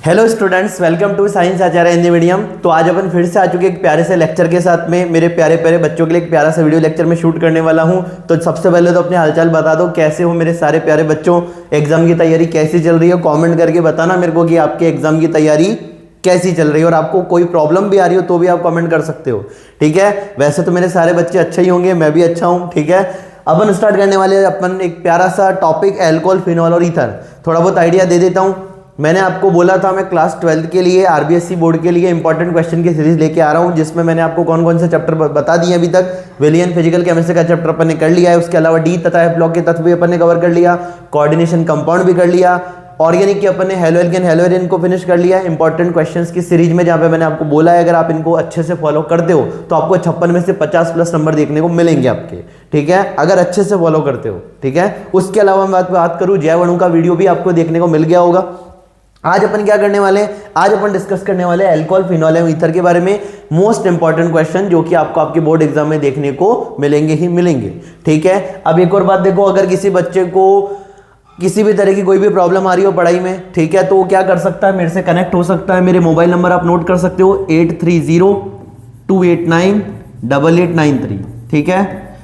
Hello students, welcome to science Acharya Hindi medium. तो आज अपन फिर से आ चुके एक प्यारे से लेक्चर के साथ में। मेरे प्यारे प्यारे बच्चों के लिए एक प्यारा सा वीडियो लेक्चर में शूट करने वाला हूं। तो सबसे पहले तो अपने हालचाल बता दो, कैसे हो मेरे सारे प्यारे बच्चों। एग्जाम की तैयारी कैसी चल रही है, कमेंट करके बताना मेरे को कि आपके एग्जाम की तैयारी कैसी चल रही है। और आपको कोई प्रॉब्लम भी आ रही हो तो भी आप कमेंट कर सकते हो, ठीक है। वैसे तो मेरे सारे बच्चे अच्छे ही होंगे, मैं भी अच्छा हूँ, ठीक है। अपन स्टार्ट करने वाले अपन एक प्यारा सा टॉपिक अल्कोहल, फिनॉल और ईथर। थोड़ा बहुत आइडिया दे देता हूँ। मैंने आपको बोला था मैं क्लास 12 के लिए आरबीएससी बोर्ड के लिए इंपॉर्टेंट क्वेश्चन की सीरीज लेके आ रहा हूं, जिसमें मैंने आपको कौन कौन से चैप्टर बता दिए अभी तक। विलियन फिजिकल केमिस्ट्री का चैप्टर अपन ने कर लिया है, उसके अलावा डी तथा एफ ब्लॉक के तत्व भी अपन ने कवर कर लिया, कोऑर्डिनेशन कंपाउंड भी कर लिया, ऑर्गेनिक के अपन ने हेलोएल्केन हेलोएरिन को फिनिश कर लिया। इंपॉर्टेंट क्वेश्चंस की सीरीज में जहां पे मैंने आपको बोला है अगर आप इनको अच्छे से फॉलो करते हो तो आपको 56 में से 50+ नंबर देखने को मिलेंगे आपके, ठीक है, अगर अच्छे से फॉलो करते हो, ठीक है। उसके अलावा मैं बात करूं जैव अणु का वीडियो भी आपको देखने को मिल गया होगा। आज अपन क्या करने वाले हैं, आज अपन डिस्कस करने वाले अल्कोहल, फिनॉल एवं ईथर के बारे में। मोस्ट इंपॉर्टेंट क्वेश्चन जो कि आपको आपके बोर्ड एग्जाम में देखने को मिलेंगे ही मिलेंगे, ठीक है। अब एक और बात देखो, अगर किसी बच्चे को किसी भी तरह की कोई भी प्रॉब्लम आ रही हो पढ़ाई में, ठीक है, तो वो क्या कर सकता है, मेरे से कनेक्ट हो सकता है। मेरे मोबाइल नंबर आप नोट कर सकते हो 8302898893, ठीक है,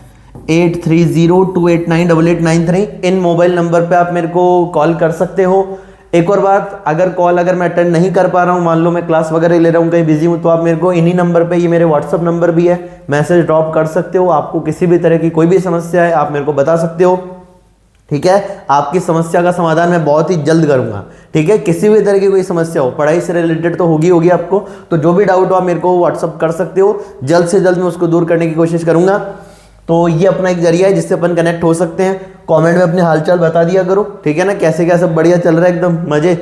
8302898893। इन मोबाइल नंबर पे आप मेरे को कॉल कर सकते हो। एक और बात, अगर मैं अटेंड नहीं कर पा रहा हूं, मान लो मैं क्लास वगैरह ले रहा हूं, कहीं बिजी हूं, तो आप मेरे को इन्हीं नंबर पे, ये मेरे व्हाट्सअप नंबर भी है, मैसेज ड्रॉप कर सकते हो। आपको किसी भी तरह की कोई भी समस्या है आप मेरे को बता सकते हो, ठीक है। आपकी समस्या का समाधान मैं बहुत ही जल्द करूंगा, ठीक है। किसी भी तरह की कोई समस्या हो, पढ़ाई से रिलेटेड तो होगी आपको, तो जो भी डाउट हो आप मेरे को व्हाट्सअप कर सकते हो, जल्द से जल्द मैं उसको दूर करने की कोशिश करूंगा। तो ये अपना एक जरिया है जिससे अपन कनेक्ट हो सकते हैं। कमेंट में अपने हालचाल बता दिया करो, ठीक है ना, कैसे क्या सब बढ़िया चल रहा है, एकदम मजे।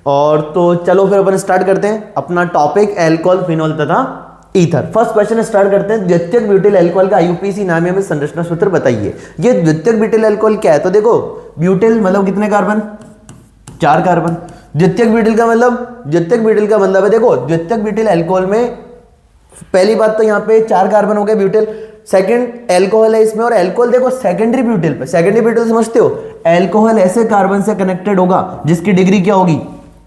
और तो चलो फिर अपन स्टार्ट करते हैं अपना टॉपिक अल्कोहल, फिनॉल तथा ईथर। फर्स्ट क्वेश्चन स्टार्ट करते हैं। द्वितीयक ब्यूटिल अल्कोहल का आईयूपीएसी नाम है, संरचना सूत्र बताइए। ये द्वितीयक ब्यूटिल अल्कोहल क्या है, तो देखो ब्यूटिल मतलब कितने कार्बन, 4 कार्बन। द्वितीयक ब्यूटिल का मतलब है, देखो द्वितीयक ब्यूटिल अल्कोहल में पहली बात तो यहाँ पे 4 कार्बन हो गए ब्यूटिल। सेकंड अल्कोहल है इसमें, और अल्कोहल देखो सेकेंडरी ब्यूटिल पे, सेकेंडरी ब्यूटिल समझते हो, अल्कोहल ऐसे कार्बन से कनेक्टेड होगा जिसकी डिग्री क्या होगी,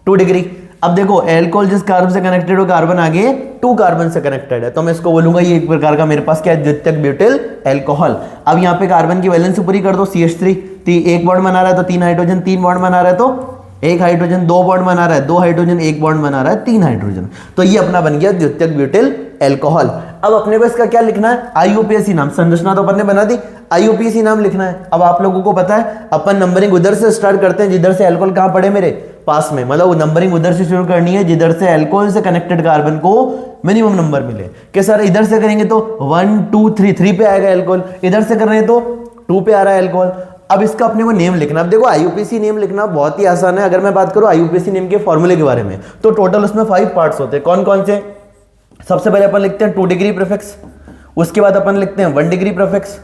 2 डिग्री। अब देखो अल्कोहल जिस कार्बन से कनेक्टेड हो, कार्बन आगे 2 कार्बन से कनेक्टेड है, तो मैं इसको बोलूंगा ये एक प्रकार का मेरे पास क्या है, द्वितीयक ब्यूटिल अल्कोहल। अब यहाँ पे कार्बन की वैलेंस ऊपर ही कर दो, CH3, 1 बॉन्ड बना रहा है तो 3 हाइड्रोजन, 3 बॉन्ड बना रहा है तो 1 हाइड्रोजन, 2 बॉन्ड बना रहा है 2 हाइड्रोजन, 1 बॉन्ड बना रहा है 3 हाइड्रोजन। तो ये अपना बन गया द्वितीयक ब्यूटिल अल्कोहल। अब अपने को इसका क्या लिखना है, आईयूपीएसी नाम। संरचना तो अपन ने बना दी, आईयूपीएसी नाम लिखना है। अब आप लोगों को पता है अपन नंबरिंग उधर से स्टार्ट करते हैं जिधर से अल्कोहल कहां पड़े मेरे पास में, मतलब नंबरिंग उधर से शुरू करनी है जिधर से अल्कोहल से कनेक्टेड कार्बन को मिनिमम नंबर मिले। कि सर इधर से करेंगे तो 1 2 3 पे आएगा अल्कोहल, इधर से कर रहे हैं तो 2 पे आ रहा है अल्कोहल। अब इसका अपने को नेम लिखना। अब देखो आईयूपीएसी नेम लिखना बहुत ही आसान है। अगर मैं बात करूं आईयूपीएसी नेम के फॉर्मूले के बारे में, तो टोटल उसमें 5 पार्ट्स होते हैं। कौन कौन से, सबसे पहले अपन लिखते हैं 2 डिग्री प्रीफिक्स, उसके बाद अपन लिखते हैं 1 डिग्री प्रीफिक्स,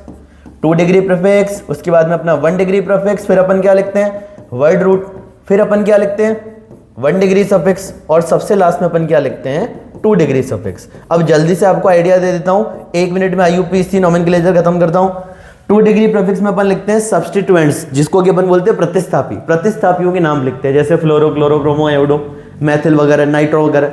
2 डिग्री प्रीफिक्स, उसके बाद में अपना 1 डिग्री प्रीफिक्स, फिर अपन क्या लिखते हैं, वर्ड रूट, फिर अपन क्या लिखते हैं 1 डिग्री सफिक्स, और सबसे लास्ट में अपन क्या लिखते हैं 2 डिग्री सफिक्स। अब जल्दी से आपको आइडिया दे देता हूं, 1 मिनट में आईयूपीएसी नोमेनक्लेचर खत्म करता हूं। 2 डिग्री प्रीफिक्स में अपन लिखते हैं सब्स्टिट्यूएंट्स, जिसको कि अपन बोलते हैं प्रतिस्थापी, प्रतिस्थापियों के नाम लिखते हैं, जैसे फ्लोरो, क्लोरो, ब्रोमो, आयोडो, मैथिल वगैरह, नाइट्रो वगैरह।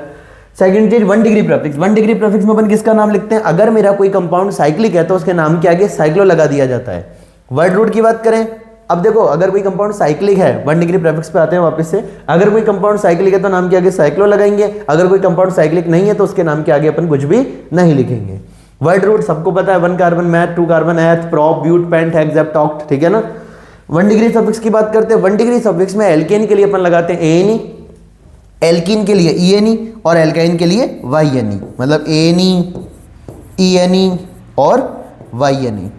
सेकंड चीज 1 डिग्री प्रीफिक्स। 1 डिग्री प्रीफिक्स में अपन किसका नाम लिखते हैं, अगर मेरा कोई कंपाउंड साइक्लिक है तो उसके नाम के आगे साइक्लो लगा दिया जाता है। वर्ड रूट की बात करें, अब देखो अगर कोई कंपाउंड साइक्लिक है, 1 डिग्री प्रीफिक्स पे आते हैं वापस से, अगर कोई कंपाउंड साइक्लिक है तो नाम के आगे साइक्लो लगाएंगे, अगर कोई कंपाउंड साइक्लिक नहीं है तो उसके नाम के आगे अपन कुछ भी नहीं लिखेंगे। वर्ड रूट सबको पता है, 1 carbon meth, 2 carbon eth, prop, but, pent, hex, hept, oct, ठीक है ना। 1 डिग्री सफिक्स की बात करते हैं। 1 डिग्री सफिक्स में एल्केन के लिए अपन लगाते हैं एनी, एल्कीन के लिए ईएनई, और एल्काइन के लिए वाईएनई, मतलब एनी, ईएनई और वाईएनई।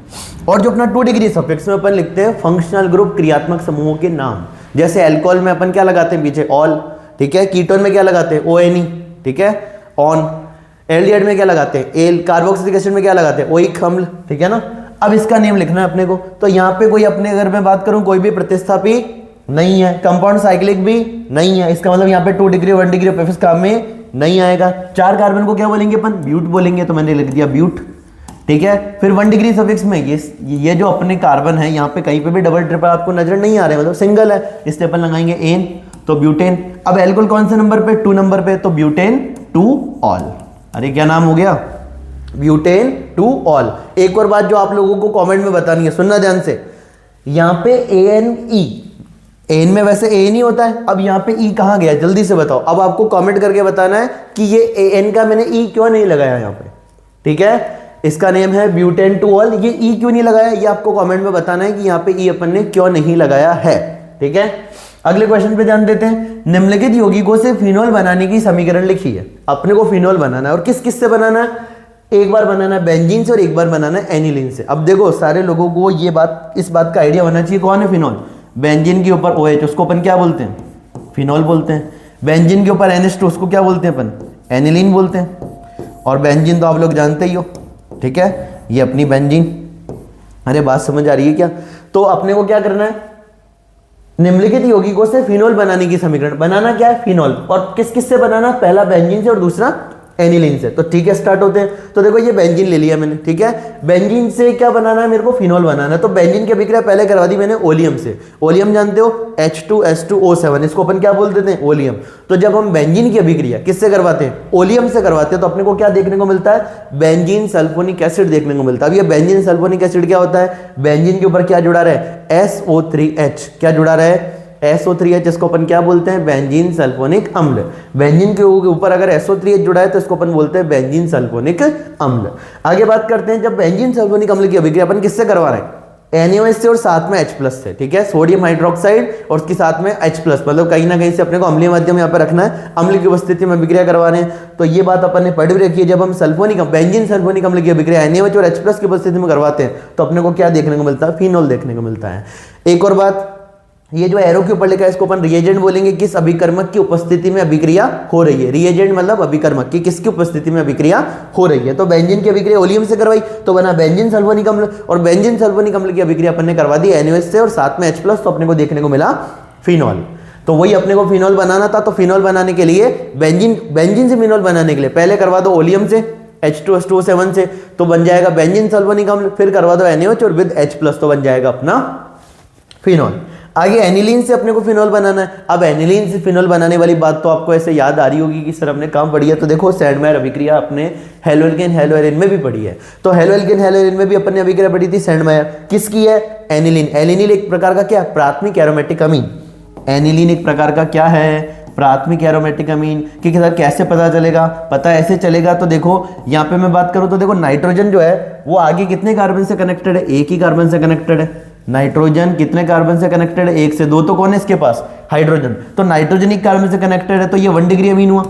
और जो अपना 2 डिग्री सफिक्स में अपन लिखते हैं फंक्शनल ग्रुप, क्रियात्मक समूहों के नाम। जैसे अल्कोहल में अपन क्या लगाते हैं पीछे, ऑल, ठीक है। कीटोन में क्या लगाते हैं, ओएनई, ठीक है, ऑन। एल्डिहाइड में क्या लगाते हैं, एल। कार्बोक्सिलिक एसिड में क्या लगाते हैं, ओइक अम्ल, ठीक है ना। अब इसका नेम लिखना है अपने को। तो यहाँ पे कोई अपने, अगर मैं बात करूं, कोई भी प्रतिस्थापी नहीं है, कंपाउंड साइक्लिक भी नहीं है, इसका मतलब यहाँ पे 2 डिग्री 1 डिग्री प्रीफिक्स काम में नहीं आएगा। 4 कार्बन को क्या बोलेंगे अपन, ब्यूट बोलेंगे, तो मैंने लिख दिया ब्यूट, ठीक है। फिर 1 डिग्री सफिक्स में ये जो अपने कार्बन है यहाँ पे कहीं पे भी डबल ट्रिपल आपको नजर नहीं आ रहे, मतलब सिंगल है, इसलिए अपन लगाएंगे एन। तो ब्यूटेन। अब एल्कोहल कौन से नंबर पे, 2 नंबर पे, तो ब्यूटेन 2 ऑल। अरे क्या नाम हो गया, ब्यूटेन 2 ऑल। एक और बात जो आप लोगों को कमेंट में बतानी है, सुनना ध्यान से, यहां पे ANE, एन में वैसे एन ही होता है, अब यहाँ पे ई कहाँ गया जल्दी से बताओ। अब आपको कमेंट करके बताना है कि ये एन का मैंने ई क्यों नहीं लगाया यहाँ पे, ठीक है। इसका नेम है ब्यूटेन 2 ऑल, ये ई क्यों नहीं लगाया, ये आपको कमेंट में बताना है कि यहाँ पे ई अपन ने क्यों नहीं लगाया है, ठीक है। अगले क्वेश्चन पे ध्यान देते हैं। निम्नलिखित यौगिकों से फिनोल बनाने की समीकरण लिखी है। अपने को फिनोल बनाना है और किस किस से बनाना है, एक बार बनाना है बेंजीन से और एक बार बनाना है एनिलीन से। अब देखो सारे लोगों को ये बात, इस बात का आइडिया होना चाहिए, कौन है फिनोल, बेंजीन के ऊपर OH उसको अपन क्या बोलते हैं, फिनोल बोलते हैं। बेंजीन के ऊपर NH2 उसको क्या बोलते हैं अपन, एनिलीन बोलते हैं। और बेंजीन तो आप लोग जानते ही हो, ठीक है, ये अपनी बेंजीन। अरे बात समझ आ रही है क्या। तो अपने को क्या करना है, निम्नलिखित यौगिकों से फिनोल बनाने की समीकरण बनाना क्या है, फिनोल। और किस किस से बनाना, पहला बेंजीन से और दूसरा एनिलीन से। तो ठीक है स्टार्ट होते हैं। तो देखो ये बेंजीन ले लिया मैंने, ठीक है, बेंजीन से क्या बनाना है, मेरे को फिनोल बनाना है। तो बेंजीन की अभिक्रिया पहले करवा दी मैंने ओलियम से। ओलियम जानते हो, H2S2O7, इसको अपन क्या बोल देते हैं, ओलियम। तो जब हम बेंजीन की अभिक्रिया किससे करवाते हैं, ओलियम से करवाते हैं, तो अपने को क्या देखने को मिलता है, बेंजीन सल्फोनिक एसिड देखने को मिलता है। अब ये बेंजीन सल्फोनिक एसिड क्या होता है, बेंजीन के ऊपर क्या जुड़ा रहा है, SO3H, क्या जुड़ा रहा है, SO3H, इसको अपन क्या बोलते हैं, बेंजीन सल्फोनिक अम्ल। बेंजीन के ऊपर अगर SO3H जुड़ा है तो इसको अपन बोलते हैं बेंजीन सल्फोनिक अम्ल। आगे बात करते हैं, जब बेंजीन सल्फोनिक अम्ल की अभिक्रिया अपन किससे करवा रहे हैं, NaOH से और साथ में H+ से, ठीक है, सोडियम हाइड्रोक्साइड और उसके साथ में H+, मतलब कहीं ना कहीं से अपने को अम्लीय माध्यम यहाँ पर रखना है, अम्ल की उपस्थिति में अभिक्रिया करवा रहे हैं। तो ये बात अपन ने पढ़ भी रखी है, जब हम सल्फोनिक बेंजीन सल्फोनिक अम्ल की अभिक्रिया NaOH और H+ की उपस्थिति में करवाते हैं तो अपने को क्या देखने को मिलता है, फिनोल देखने को मिलता है। एक और बात, ये जो एरो के ऊपर लिखा है इसको अपन रिएजेंट बोलेंगे, किस अभिकर्मक की उपस्थिति में अभिक्रिया हो रही है। रिएजेंट मतलब अभिकर्मक की किसकी उपस्थिति में अभिक्रिया हो रही है। तो बेंजीन की अभिक्रिया ओलियम से करवाई तो बना बेंजीन सल्फोनिक अम्ल, और बेंजीन सल्फोनिक अम्ल की अभिक्रिया अपन ने करवा दी NaOH से और साथ में H+, तो अपने को देखने को मिला फिनोल। तो वही अपने को फिनोल बनाना था। तो फिनोल बनाने के लिए बेंजीन से फिनोल बनाने के लिए पहले करवा दो ओलियम से H2S2O7 से, तो बन जाएगा बेंजीन सल्फोनिक अम्ल, फिर करवा दो NaOH और विद H+, तो बन जाएगा अपना फिनोल। आगे एनिलीन से अपने को फिनोल बनाना है। अब एनिलीन से फिनोल बनाने वाली बात तो आपको ऐसे याद आ रही होगी कि सर हमने काम पढ़ी है। तो देखो सैंडमेयर अभिक्रिया अपने हेलोएल्केन हेलोएरिन में भी पढ़ी है। तो हेलोएल्केन हेलोएरिन में भी अपन ने अभिक्रिया पढ़ी थी सैंडमेयर, किसकी है, एनिलीन। एनिलीन एक प्रकार का क्या, प्राथमिक एरोमेटिक अमीन। एनिलीन एक प्रकार का क्या है, प्राथमिक एरोमेटिक अमीन। कि कैसे पता चलेगा, पता ऐसे चलेगा। तो देखो यहाँ पे मैं बात करूं तो देखो नाइट्रोजन जो है वो आगे कितने कार्बन से कनेक्टेड है, एक ही कार्बन से कनेक्टेड है। नाइट्रोजन कितने कार्बन से कनेक्टेड है, एक से। दो तो कौन है इसके पास, हाइड्रोजन। तो नाइट्रोजन एक कार्बन से कनेक्टेड है, तो ये 1 डिग्री अमीन हुआ।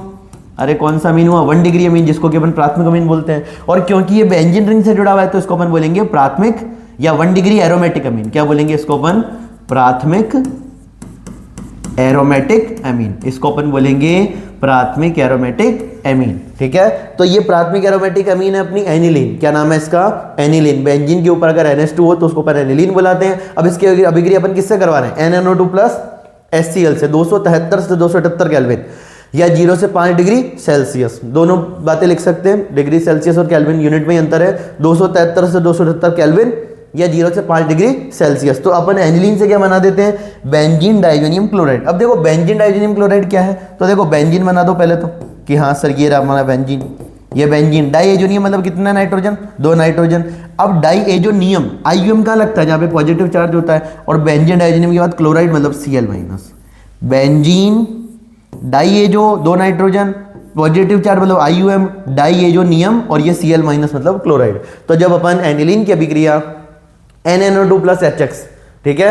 अरे कौन सा अमीन हुआ, 1 डिग्री अमीन, जिसको कि अपन प्राथमिक अमीन बोलते हैं। और क्योंकि ये बेंजीन रिंग से जुड़ा हुआ है तो इसको अपन बोलेंगे प्राथमिक या 1 डिग्री एरोमेटिक अमीन। क्या बोलेंगे इसको अपन, प्राथमिक एरोमेटिक अमीन। इसको अपन बोलेंगे प्राथमिक एरोमेटिक एमीन, ठीक है। तो ये प्राथमिक एरोमेटिक अमीन है अपनी एनिलीन। क्या नाम है इसका, एनिलीन। बेंजीन के ऊपर अगर NH2 हो तो उसको अपन एनिलीन बुलाते हैं। अब इसकी अभिक्रिया अपन किससे करवा रहे हैं, NaNO2 प्लस HCl से 273 से 278 केल्विन या 0 से 5 डिग्री सेल्सियस। दोनों बातें लिख सकते हैं, डिग्री सेल्सियस और केल्विन यूनिट में ही अंतर है। 273 से 278 केल्विन या 0 से 5 डिग्री सेल्सियस। तो अपन एनिलीन से क्या बना देते हैं, बेंजीन डाइजोनियम क्लोराइड। अब देखो बेंजीन डाइजोनियम क्लोराइड क्या है, तो देखो बेंजीन बना दो पहले तो, कि हाँ सर ये रहा हमारा बेंजीन, ये बेंजीन। डाइएजोनियम मतलब कितना नाइट्रोजन, 2 नाइट्रोजन। अब डाइएजोनियम, आईयूएम कहाँ लगता है, जहाँ पे पॉजिटिव चार्ज होता है। और बेंजीन डाइएजोनियम के बाद क्लोराइड मतलब Cl-। Benzene diazo 2 nitrogen, positive charge मतलब आईयूएम, डाइएजोनियम, और ये Cl- मतलब क्लोराइड। तो जब अपन एनिलीन की अभिक्रिया NaNO2 प्लस HX, ठीक है,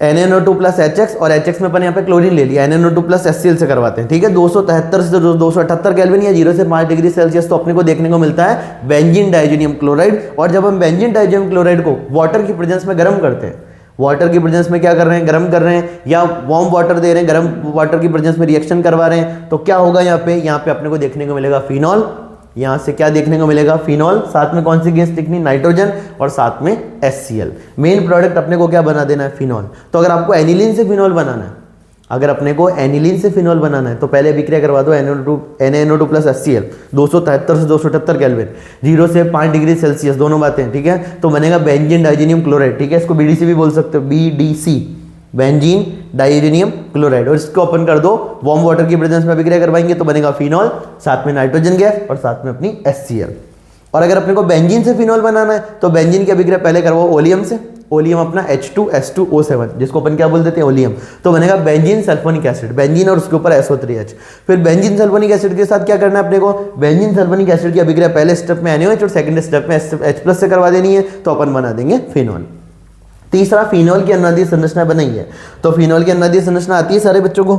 NaNO2 प्लस HX, और HX में अपन यहाँ पे क्लोरीन ले लिया, NaNO2 प्लस HCl से करवाते हैं, ठीक है। 273 से 278 केल्विन या 0 से 5 डिग्री सेल्सियस। तो अपने को देखने को मिलता है बेंजीन डाइजोनियम क्लोराइड। और जब हम बेंजीन डाइजोनियम क्लोराइड को वाटर की प्रेजेंस में गर्म करते हैं, वाटर की प्रेजेंस में क्या कर रहे हैं, गर्म कर रहे हैं, या वार्म वाटर दे रहे हैं, गर्म वाटर की प्रेजेंस में रिएक्शन करवा रहे हैं, तो क्या होगा यहाँ पे अपने को देखने को मिलेगा फिनोल। यहां से क्या देखने को मिलेगा, फिनोल। साथ में कौन सी गैस दिखनी, नाइट्रोजन, और साथ में HCl। मेन प्रोडक्ट अपने को क्या बना देना है, फिनोल। तो अगर आपको एनिलीन से फिनोल बनाना है, अगर अपने को एनिलीन से फिनोल बनाना है तो पहले अभिक्रिया करवा दो NaNO2 प्लस HCl 273 से 278 केल्विन, 0 से 5 डिग्री सेल्सियस, दोनों बातें, ठीक है। तो बनेगा बेंजीन डाइजोनियम क्लोराइड, ठीक है। इसको BDC भी बोल सकते हो, BDC, बेंजीन डाइजीनियम क्लोराइड, और इसको ओपन कर दो, वार्म वाटर की प्रेजेंस में अभिक्रिया करवाएंगे तो बनेगा फिनॉल, साथ में नाइट्रोजन गैस और साथ में अपनी HCl। और अगर अपने को बेंजीन से फिनॉल बनाना है तो बेंजीन की अभिक्रिया पहले करवाओ ओलियम से, ओलियम अपना H2S2O7 जिसको अपन क्या बोल देते हैं ओलियम, तो बनेगा बेंजीन सल्फोनिक एसिड, बेंजीन और उसके ऊपर SO3H। फिर बेंजीन सल्फोनिक एसिड के साथ क्या करना है अपने को, बेंजीन सल्फोनिक एसिड की अभिक्रिया पहले स्टेप में NaOH और सेकंड स्टेप में H+ से करवा देनी है, तो अपन बना देंगे फिनॉल। तीसरा, फिनॉल की अनुनादीय संरचना बनाई है, तो फिनॉल की अनुनादीय संरचना आती है सारे बच्चों को,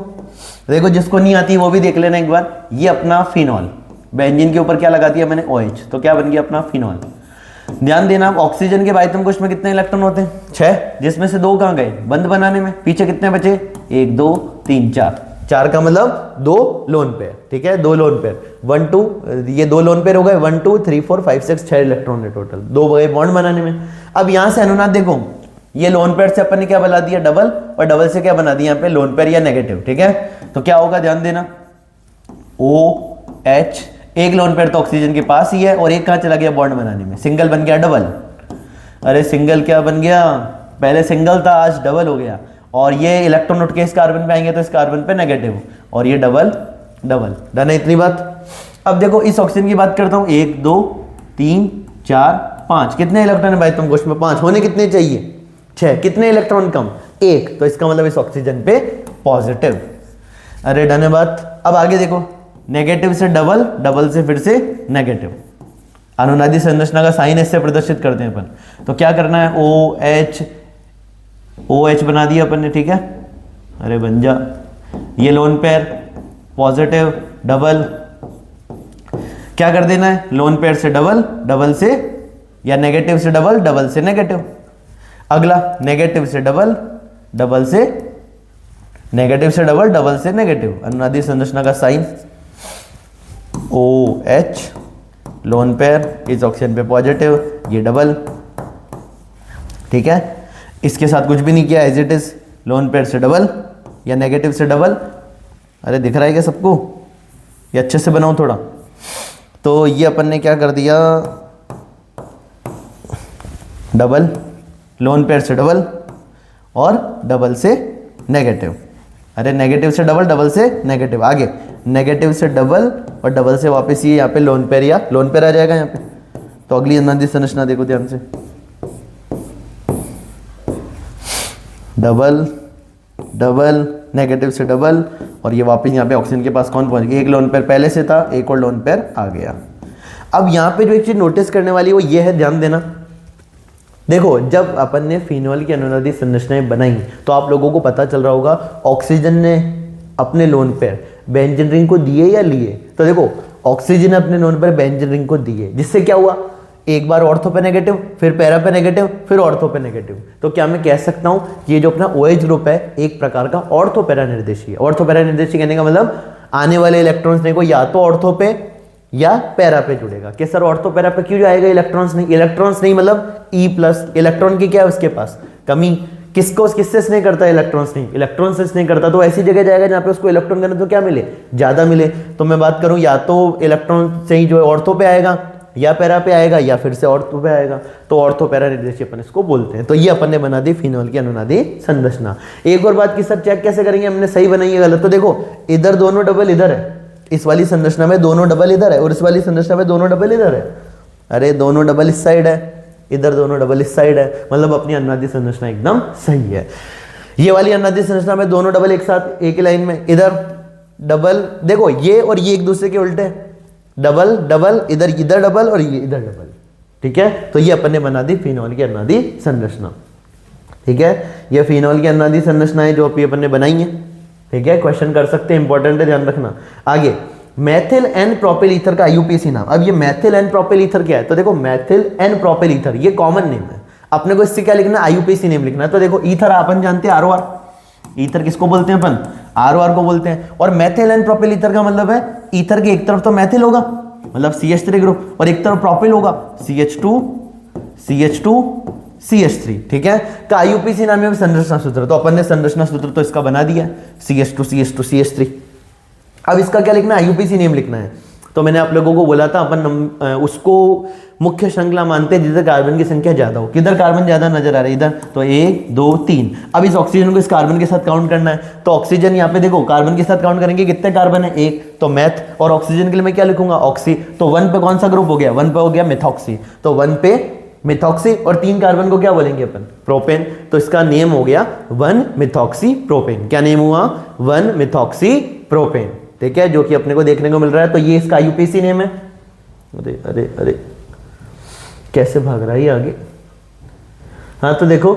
देखो जिसको नहीं आती वो भी देख लेना एक बार। ये अपना फिनॉल, बेंजीन के ऊपर क्या लगा दिया मैंने OH, तो क्या बन गया अपना फिनॉल। ध्यान देना, ऑक्सीजन के बाइटम कोश में कितने इलेक्ट्रॉन होते हैं, 6, जिसमें से 2 कहाँ गए बंद बनाने में, पीछे कितने बचे, 1 2 3 4, 4 का मतलब 2 लोन पेयर, ठीक है, 2 लोन पेयर, 1 2, ये 2 लोन पेयर हो गए, 1 2 3 4 5 6 6 इलेक्ट्रॉन है टोटल, 2 गए बॉन्ड बनाने में। अब यहाँ से अनुनाद देखो, ये लोन पेयर से अपन ने क्या बना दिया डबल, और डबल से क्या बना दिया यहाँ पे लोन पेयर या नेगेटिव, ठीक है। तो क्या होगा ध्यान देना, OH, एक लोन पेयर तो ऑक्सीजन के पास ही है और एक कहाँ चला गया बॉन्ड बनाने में, सिंगल बन गया डबल, अरे सिंगल क्या बन गया, पहले सिंगल था आज डबल हो गया, और ये इलेक्ट्रॉन उठ के इस कार्बन पे आएंगे तो इस कार्बन पे नेगेटिव, और ये डबल डबल, डन है इतनी बात। अब देखो इस ऑक्सीजन की बात करता हूँ, 1 2 3 4 5, कितने इलेक्ट्रॉन है भाई तुम कोश में, 5 होने कितने चाहिए, 6, कितने इलेक्ट्रॉन कम, 1, तो इसका मतलब इस ऑक्सीजन पे पॉजिटिव, अरे डन है बात। अब आगे देखो, नेगेटिव से डबल, डबल से फिर से नेगेटिव, अनुनादी संरचना का साइन इससे प्रदर्शित करते हैं अपन, तो क्या करना है, OH बना दिया अपन ने, ठीक है, अरे बन जा, ये लोन पेयर पॉजिटिव डबल, क्या कर देना है, लोन पेयर से डबल, डबल से या नेगेटिव से डबल, डबल से नेगेटिव, अगला नेगेटिव से डबल, डबल से नेगेटिव से डबल, डबल से नेगेटिव, अनुनादी संरचना का साइन OH, लोन पेयर, इस ऑक्सीजन पे पॉजिटिव, ये डबल, ठीक है, इसके साथ कुछ भी नहीं किया, as it is, lone pair से डबल या नेगेटिव से डबल, अरे दिख रहा है क्या सबको, ये अच्छे से बनाओ थोड़ा, तो ये अपन ने क्या कर दिया, डबल, लोन पेयर से डबल और डबल से नेगेटिव, अरे नेगेटिव से डबल, डबल से नेगेटिव, आगे नेगेटिव से डबल और डबल से वापस ये यहाँ पे लोन पेयर या लोन पेयर आ जाएगा यहाँ पे। तो अगली अनुनादी संरचना देखो ध्यान से, डबल डबल, नेगेटिव से डबल, और ये वापस यहाँ पे ऑक्सीजन के पास कौन पहुंच गया, एक लोन पेयर पहले से था, एक और लोन पेयर आ गया। अब यहाँ पे जो एक चीज नोटिस करने वाली वो ये है, ध्यान देना, देखो जब अपन ने फिनॉल की अनुनादी संरचनाएं बनाई तो आप लोगों को पता चल रहा होगा ऑक्सीजन ने अपने लोन पेयर बेंजीन रिंग को दिए या लिए, तो देखो ऑक्सीजन ने अपने लोन पेयर बेंजीन रिंग को दिए, जिससे क्या हुआ, एक बार ऑर्थो पे नेगेटिव, फिर पैरा पे नेगेटिव, फिर ऑर्थो पे नेगेटिव, तो क्या मैं कह सकता हूं कि ये जो अपना OH ग्रुप है एक प्रकार का ऑर्थो पैरा निर्देशी है। ऑर्थो पैरा निर्देशी कहने का मतलब आने वाले इलेक्ट्रॉन्स ने को या तो ऑर्थो पे या पैरा पे जुड़ेगा, कि सर ऑर्थो पैरा पे क्यों जाएगा, इलेक्ट्रॉन्स नहीं मतलब E+, इलेक्ट्रॉन की क्या है उसके पास कमी, किसको किससे स्नेह करता है, इलेक्ट्रॉन से स्नेह करता है, तो ऐसी जगह जाएगा जहां पे उसको इलेक्ट्रॉन करने तो क्या मिले, ज्यादा मिले। तो मैं बात करूं या तो इलेक्ट्रॉन से ही जो है ऑर्थो पे आएगा या पैरा पे आएगा या फिर से ऑर्थो पे आएगा, तो ऑर्थो पैरा निर्देशी अपन इसको बोलते हैं। तो ये अपन ने बना दी फिनॉल की अनुनादी संरचना। एक और बात की सर चेक कैसे करेंगे, हमने सही बनाई है गलत, तो देखो इधर दोनों डबल इधर है, इस वाली संरचना में दोनों डबल इधर है और इस वाली संरचना में दोनों डबल इधर है, अरे दोनों डबल इस साइड है, इधर दोनों डबल इस साइड है, मतलब अपनी अनुनादी संरचना एकदम सही है। ये वाली अनुनादी संरचना में दोनों डबल एक साथ एक ही लाइन में, इधर डबल, देखो ये और ये एक दूसरे के उल्टे, डबल डबल, इधर इधर डबल और ये इधर डबल, ठीक है। तो ये अपन ने बना दी फिनॉल की अनुनादी संरचना, ठीक है। ये फिनॉल की अनुनादी संरचना है जो अपन ने बनाई है, ठीक है। क्वेश्चन कर सकते हैं, इंपॉर्टेंट है, ध्यान रखना। आगे मेथिल एन प्रोपिल ईथर का IUPAC नाम। अब ये मेथिल एन प्रोपिल ईथर क्या है, तो देखो मेथिल एन प्रोपिल ईथर ये कॉमन नेम है, अपने को इससे क्या लिखना है, IUPAC नेम लिखना है। तो देखो ईथर अपन जानते हैं ROR, ईथर किसको बोलते हैं अपन, ROR को बोलते हैं, और मेथिल एन प्रोपिल ईथर का मतलब है ईथर के एक तरफ तो मेथिल होगा मतलब CH3 ग्रुप और एक तरफ प्रोपिल होगा CH2 CH3, ठीक है। का IUPAC नाम है संरचना सूत्र, तो अपन ने संरचना सूत्र तो इसका बना दिया CH2 CH3। अब इसका क्या लिखना है, IUPAC नेम लिखना है। तो मैंने आप लोगों को बोला था अपन उसको मुख्य श्रृंखला मानते हैं जिधर कार्बन की संख्या ज्यादा हो। किधर कार्बन ज्यादा नजर आ रहा है? इधर। तो 1 2 3। अब इस ऑक्सीजन को इस कार्बन के साथ काउंट करना है, तो ऑक्सीजन यहाँ पे देखो कार्बन के साथ काउंट करेंगे, कितने कार्बन है? 1। तो मैथ, और ऑक्सीजन के लिए मैं क्या लिखूंगा? ऑक्सी। तो 1 पे कौन सा ग्रुप हो गया? 1 पे हो गया मिथॉक्सी। तो 1 पे मिथॉक्सी, और 3 कार्बन को क्या बोलेंगे अपन? प्रोपेन। तो इसका नेम हो गया 1 मिथॉक्सी प्रोपेन। क्या नेम हुआ? 1 मिथॉक्सी प्रोपेन। ठीक है, जो कि अपने को देखने को मिल रहा है। तो ये इसका आईयूपीएसी नेम है। अरे अरे अरे कैसे भाग रहा है ये आगे। हाँ तो देखो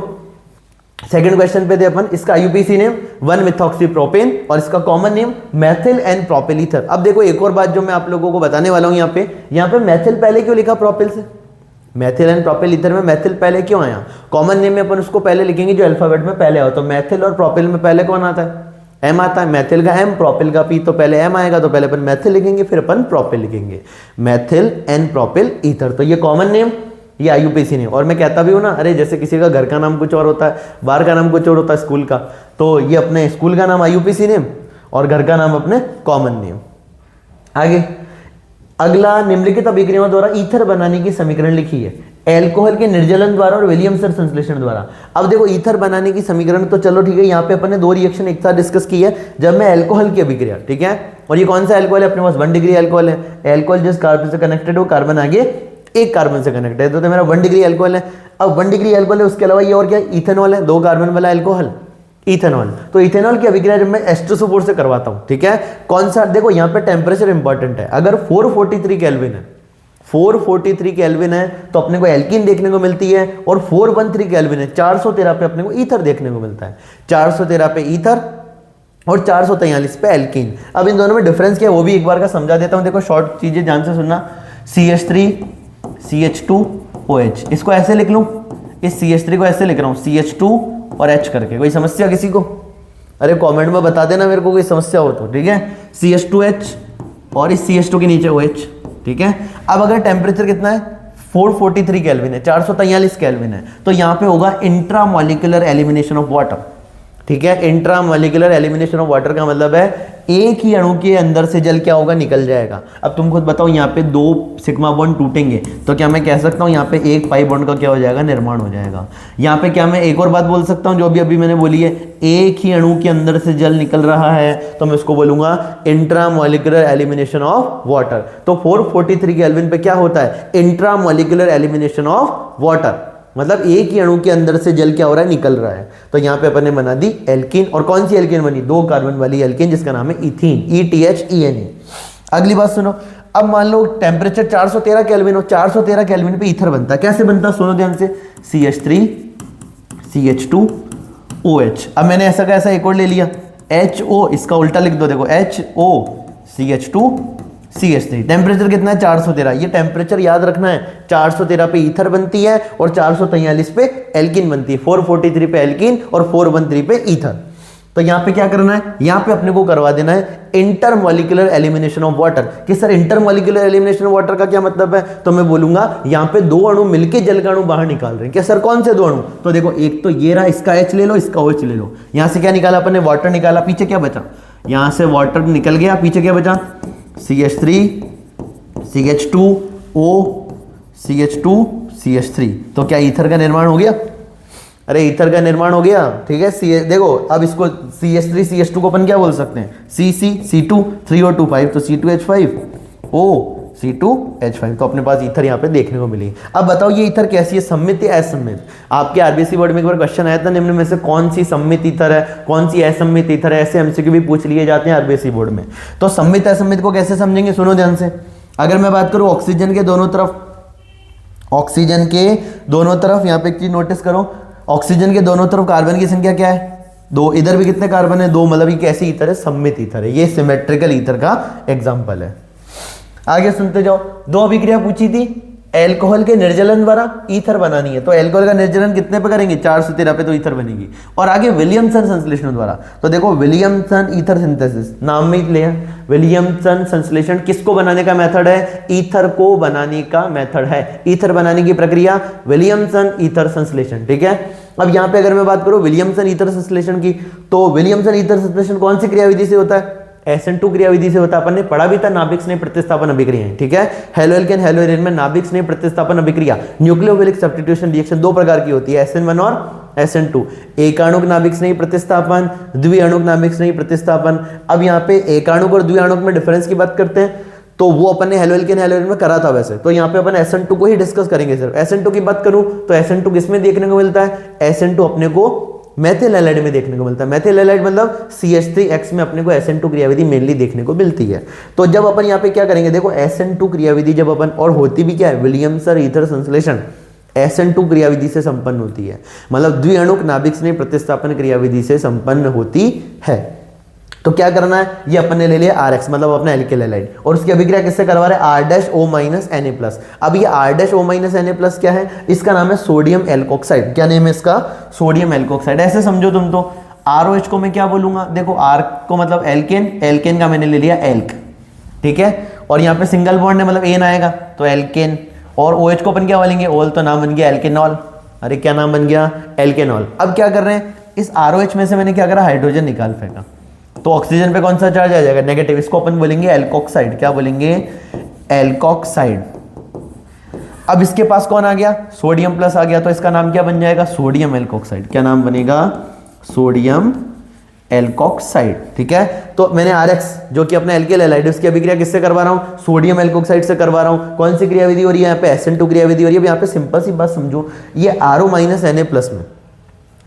सेकंड क्वेश्चन पे थे अपन, इसका आईयूपीएसी नेम 1 मिथॉक्सी प्रोपेन और इसका common name methyl and propyl ether. अब देखो एक और बात जो मैं आप लोगों को बताने वाला हूं, यहाँ पे मेथिल पहले क्यों लिखा प्रोपिल से? मेथिल एंड प्रोपिल ईथर में मेथिल पहले क्यों आया? कॉमन नेम में अपन उसको पहले लिखेंगे जो अल्फाबेट में पहले हो। तो मेथिल और प्रोपिल में पहले कौन आता है? एम आता है। मेथिल का एम, प्रोपिल का पी, तो पहले एम आएगा, तो पहले अपन मेथिल लिखेंगे, फिर अपन प्रोपिल लिखेंगे। Methyl and propyl ether. तो ये कॉमन नेम, ये आईयूपीएसी नेम। और मैं कहता भी हूं ना, अरे जैसे किसी का घर का नाम कुछ और होता है, बाहर का नाम कुछ और होता है, स्कूल का, तो ये अपने स्कूल का नाम आईयूपीएसी नेम और घर का नाम अपने कॉमन नेम। आगे अगला, निम्नलिखित अभिक्रियाओं द्वारा ईथर बनाने की समीकरण लिखी है, एल्कोहल के निर्जलन द्वारा और विलियमसन संश्लेषण द्वारा। अब देखो ईथर बनाने की समीकरण तो चलो ठीक है, यहाँ पे अपन ने 2 रिएक्शन एक साथ डिस्कस की है। जब मैं एल्कोहल की अभिक्रिया, ठीक है, और ये कौन सा एल्कोहल है? अपने पास 1 डिग्री एल्कोहल है। एल्कोहल जिस कार्बन से कनेक्टेड हो, कार्बन आगे एक कार्बन से कनेक्टेड है, तो मेरा 1 डिग्री एल्कोहल है। अब 1 डिग्री एल्कोहल है, उसके अलावा ये और क्या? इथेनॉल है, 2 कार्बन वाला एल्कोहल, इथेनॉल। तो इथेनॉल की अभिक्रिया जब मैं H2SO4 से करवाता हूं, ठीक है, कौन सा? देखो यहाँ पे टेम्परेचर इंपॉर्टेंट है। अगर 443 केल्विन है, 443 केल्विन है, तो अपने को एल्कीन देखने को मिलती है, और 413 केल्विन है, 413 पे अपने को ईथर देखने को मिलता है। 413 पे ईथर और 443 पे एल्कीन। अब इन दोनों में डिफरेंस क्या है वो भी एक बार का समझा देता हूं। देखो शॉर्ट चीजें ध्यान से सुनना। CH3 CH2OH, इसको ऐसे लिख लूं, इस CH3 को ऐसे लिख रहा हूं CH2 और H करके। कोई समस्या किसी को? अरे कमेंट में बता देना मेरे को कोई समस्या हो तो, ठीक है। CH2H और इस CH2 के नीचे OH, ठीक है। अब अगर टेम्परेचर कितना है? 443 केल्विन है, 443 केल्विन है, तो यहां पे होगा इंट्रामोलिकुलर एलिमिनेशन ऑफ वाटर, ठीक है। इंट्रामोलिकुलर एलिमिनेशन ऑफ वाटर का मतलब है एक ही अणु के अंदर से जल क्या होगा? निकल जाएगा। अब तुम खुद बताओ, यहाँ पे 2 सिग्मा बॉन्ड टूटेंगे, तो क्या मैं कह सकता हूँ यहाँ पे एक पाई बॉन्ड का क्या हो जाएगा? निर्माण हो जाएगा। यहाँ पे क्या मैं एक और बात बोल सकता हूँ जो अभी मैंने बोली है, एक ही अणु के अंदर से जल निकल रहा है, तो मैं उसको बोलूंगा इंट्रामोलिकुलर एलिमिनेशन ऑफ वाटर। तो 443 केल्विन पे क्या होता है? इंट्रामोलिकुलर एलिमिनेशन ऑफ वाटर, मतलब एक ही अणु के अंदर से जल क्या हो रहा है? निकल रहा है। तो यहां पे अपन ने बना दी एल्कीन, और कौन सी एल्कीन बनी? 2 कार्बन वाली एल्कीन जिसका नाम है इथीन, ETHENE। अगली बात सुनो, अब मान लो टेम्परेचर 413 केल्विन हो, 413 केल्विन पे ईथर बनता है। कैसे बनता है? सुनो ध्यान से, CH3 CH2OH। अब मैंने ऐसा का ऐसा एक और ले लिया, HO, इसका उल्टा लिख दो, देखो HO CH2 CH3। टेम्परेचर कितना है? 413। ये टेम्परेचर याद रखना है, 413 पे ईथर बनती है और 443 पे एल्कीन बनती है। 443 पे एल्कीन और 413 पे ईथर। तो यहाँ पे क्या करना है? यहाँ पे अपने को करवा देना है इंटरमोलिकुलर एलिमिनेशन ऑफ वाटर। कि sir intermolecular elimination of water का क्या मतलब है? तो मैं बोलूंगा यहाँ पे 2 अणु मिलके जल का अणु बाहर निकाल रहे हैं। क्या सर कौन से 2 अणु? तो देखो एक तो ये रहा, इसका H ले लो, इसका OH ले लो। यहां से क्या निकाला अपन ने? वाटर निकाला। पीछे क्या बचा? यहां से वाटर निकल गया, पीछे क्या बचा? CH3 CH2O CH2 CH3। तो क्या ईथर का निर्माण हो गया? अरे ईथर का निर्माण हो गया, ठीक है। देखो अब इसको CH3 CH2 को अपन क्या बोल सकते हैं? CC C2 3 और 2 5, तो C2H5 O C2H5। तो अपने पास ईथर यहाँ पे देखने को मिली। अब बताओ ये ईथर कैसी है? सम्मित या असम्मित? आपके आरबीसी बोर्ड में एक बार क्वेश्चन आया था, निम्न में से कौन सी सम्मित ईथर है, कौन सी असम्मित ईथर है? ऐसे MCQ भी पूछ लिए जाते हैं आरबीसी बोर्ड में। तो सम्मित असम्मित को कैसे समझेंगे? सुनो ध्यान से। अगर मैं बात करूं ऑक्सीजन के दोनों तरफ, ऑक्सीजन के दोनों तरफ यहाँ पे एक चीज नोटिस करो, ऑक्सीजन के दोनों तरफ कार्बन की संख्या क्या है? 2। इधर भी कितने कार्बन है? 2। मतलब ये कैसी ईथर है? सम्मित ईथर है। ये सिमेट्रिकल ईथर का एग्जाम्पल है। आगे सुनते जाओ। 2 अभिक्रिया पूछी थी, एल्कोहल के निर्जलन द्वारा ईथर बनानी है, तो एल्कोहल का निर्जलन कितने पे करेंगे? 413 पे, तो ईथर बनेगी। और आगे विलियमसन संश्लेषण द्वारा, तो देखो विलियमसन ईथर सिंथेसिस, नाम में ही लिया। विलियमसन संश्लेषण किसको बनाने का मेथड है? ईथर को बनाने का मेथड है। ईथर बनाने की प्रक्रिया विलियमसन ईथर संश्लेषण, ठीक है। अब यहां पे अगर मैं बात करूं विलियमसन ईथर संश्लेषण की, तो विलियमसन ईथर संश्लेषण कौन सी क्रियाविधि से होता है? SN2 क्रियाविधि से होता है, अपन ने पढ़ा भी था नाभिक स्नेह प्रतिस्थापन अभिक्रियाएं, ठीक है। हेलो एल्केन हेलो एरिन में नाभिक स्नेह प्रतिस्थापन अभिक्रिया न्यूक्लियोफिलिक सब्स्टिट्यूशन रिएक्शन दो प्रकार की होती है, SN1 और SN2। एक आणुक नाभिक स्नेही प्रतिस्थापन, द्विअणुक नाभिक स्नेही प्रतिस्थापन। अब यहाँ पे एक आणुक और द्विअणुक में डिफरेंस की बात करते हैं, तो वो अपन ने हेलो एल्केन हेलो एरिन में करा था वैसे, तो यहाँ पे अपन SN2 को ही डिस्कस करेंगे सिर्फ। SN2 की बात करूं तो SN2 किसमें देखने को मिलता है, SN2 अपने को मेथिल हैलाइड में देखने को मिलता है। मेथिल हैलाइड मतलब CH3X में अपने को SN2 क्रियाविधि मेनली देखने को मिलती है। तो जब अपन यहाँ पे क्या करेंगे, देखो SN2 क्रियाविधि जब अपन, और होती भी क्या है, विलियम्सन ईथर संश्लेषण SN2 क्रियाविधि से संपन्न होती है, मतलब द्विअणुक नाभिक स्नेह प्रतिस्थापन क्रियाविधि से संपन्न होती है। तो क्या करना है, ये अपन ने ले लिया RX मतलब अपना एल्किल हैलाइड, और उसकी अभिक्रिया किससे करवा रहे हैं, R-O- Na+। अब ये R-O- Na+ क्या है, इसका नाम है सोडियम एल्कोक्साइड। क्या नेम है इसका, सोडियम एल्कोक्साइड। ऐसे समझो तुम तो, ROH को मैं क्या बोलूंगा, देखो R को मतलब एल्केन, एल्केन का मैंने ले लिया एल्क, ठीक है। और यहाँ पे सिंगल बॉन्ड है मतलब एन आएगा तो एल्केन, और OH को अपन क्या बोलेंगे, ओल, तो नाम बन गया एल्केनॉल। अरे क्या नाम बन गया, एल्केनॉल। अब क्या कर रहे हैं, इस ROH में से मैंने क्या करा, हाइड्रोजन निकाल फेंका, तो ऑक्सीजन पे कौन सा चार्ज आ जाएगा, नेगेटिव। इसको अपन बोलेंगे एल्कोक्साइड। क्या बोलेंगे, एल्कोक्साइड। अब इसके पास कौन आ गया, सोडियम प्लस आ गया, तो इसका नाम क्या बन जाएगा, सोडियम एल्कोक्साइड। क्या नाम बनेगा, सोडियम एल्कोक्साइड, ठीक है। तो मैंने RX जो कि अपना एल्किल हैलाइड, उसकी अभिक्रिया किससे करवा रहा हूं, सोडियम एल्कोक्साइड से करवा रहा हूं। कौन सी क्रियाविधि हो रही है यहाँ पे, SN2 क्रियाविधि हो रही है। यहाँ पे सिंपल सी बात समझो, ये RO- Na+ में,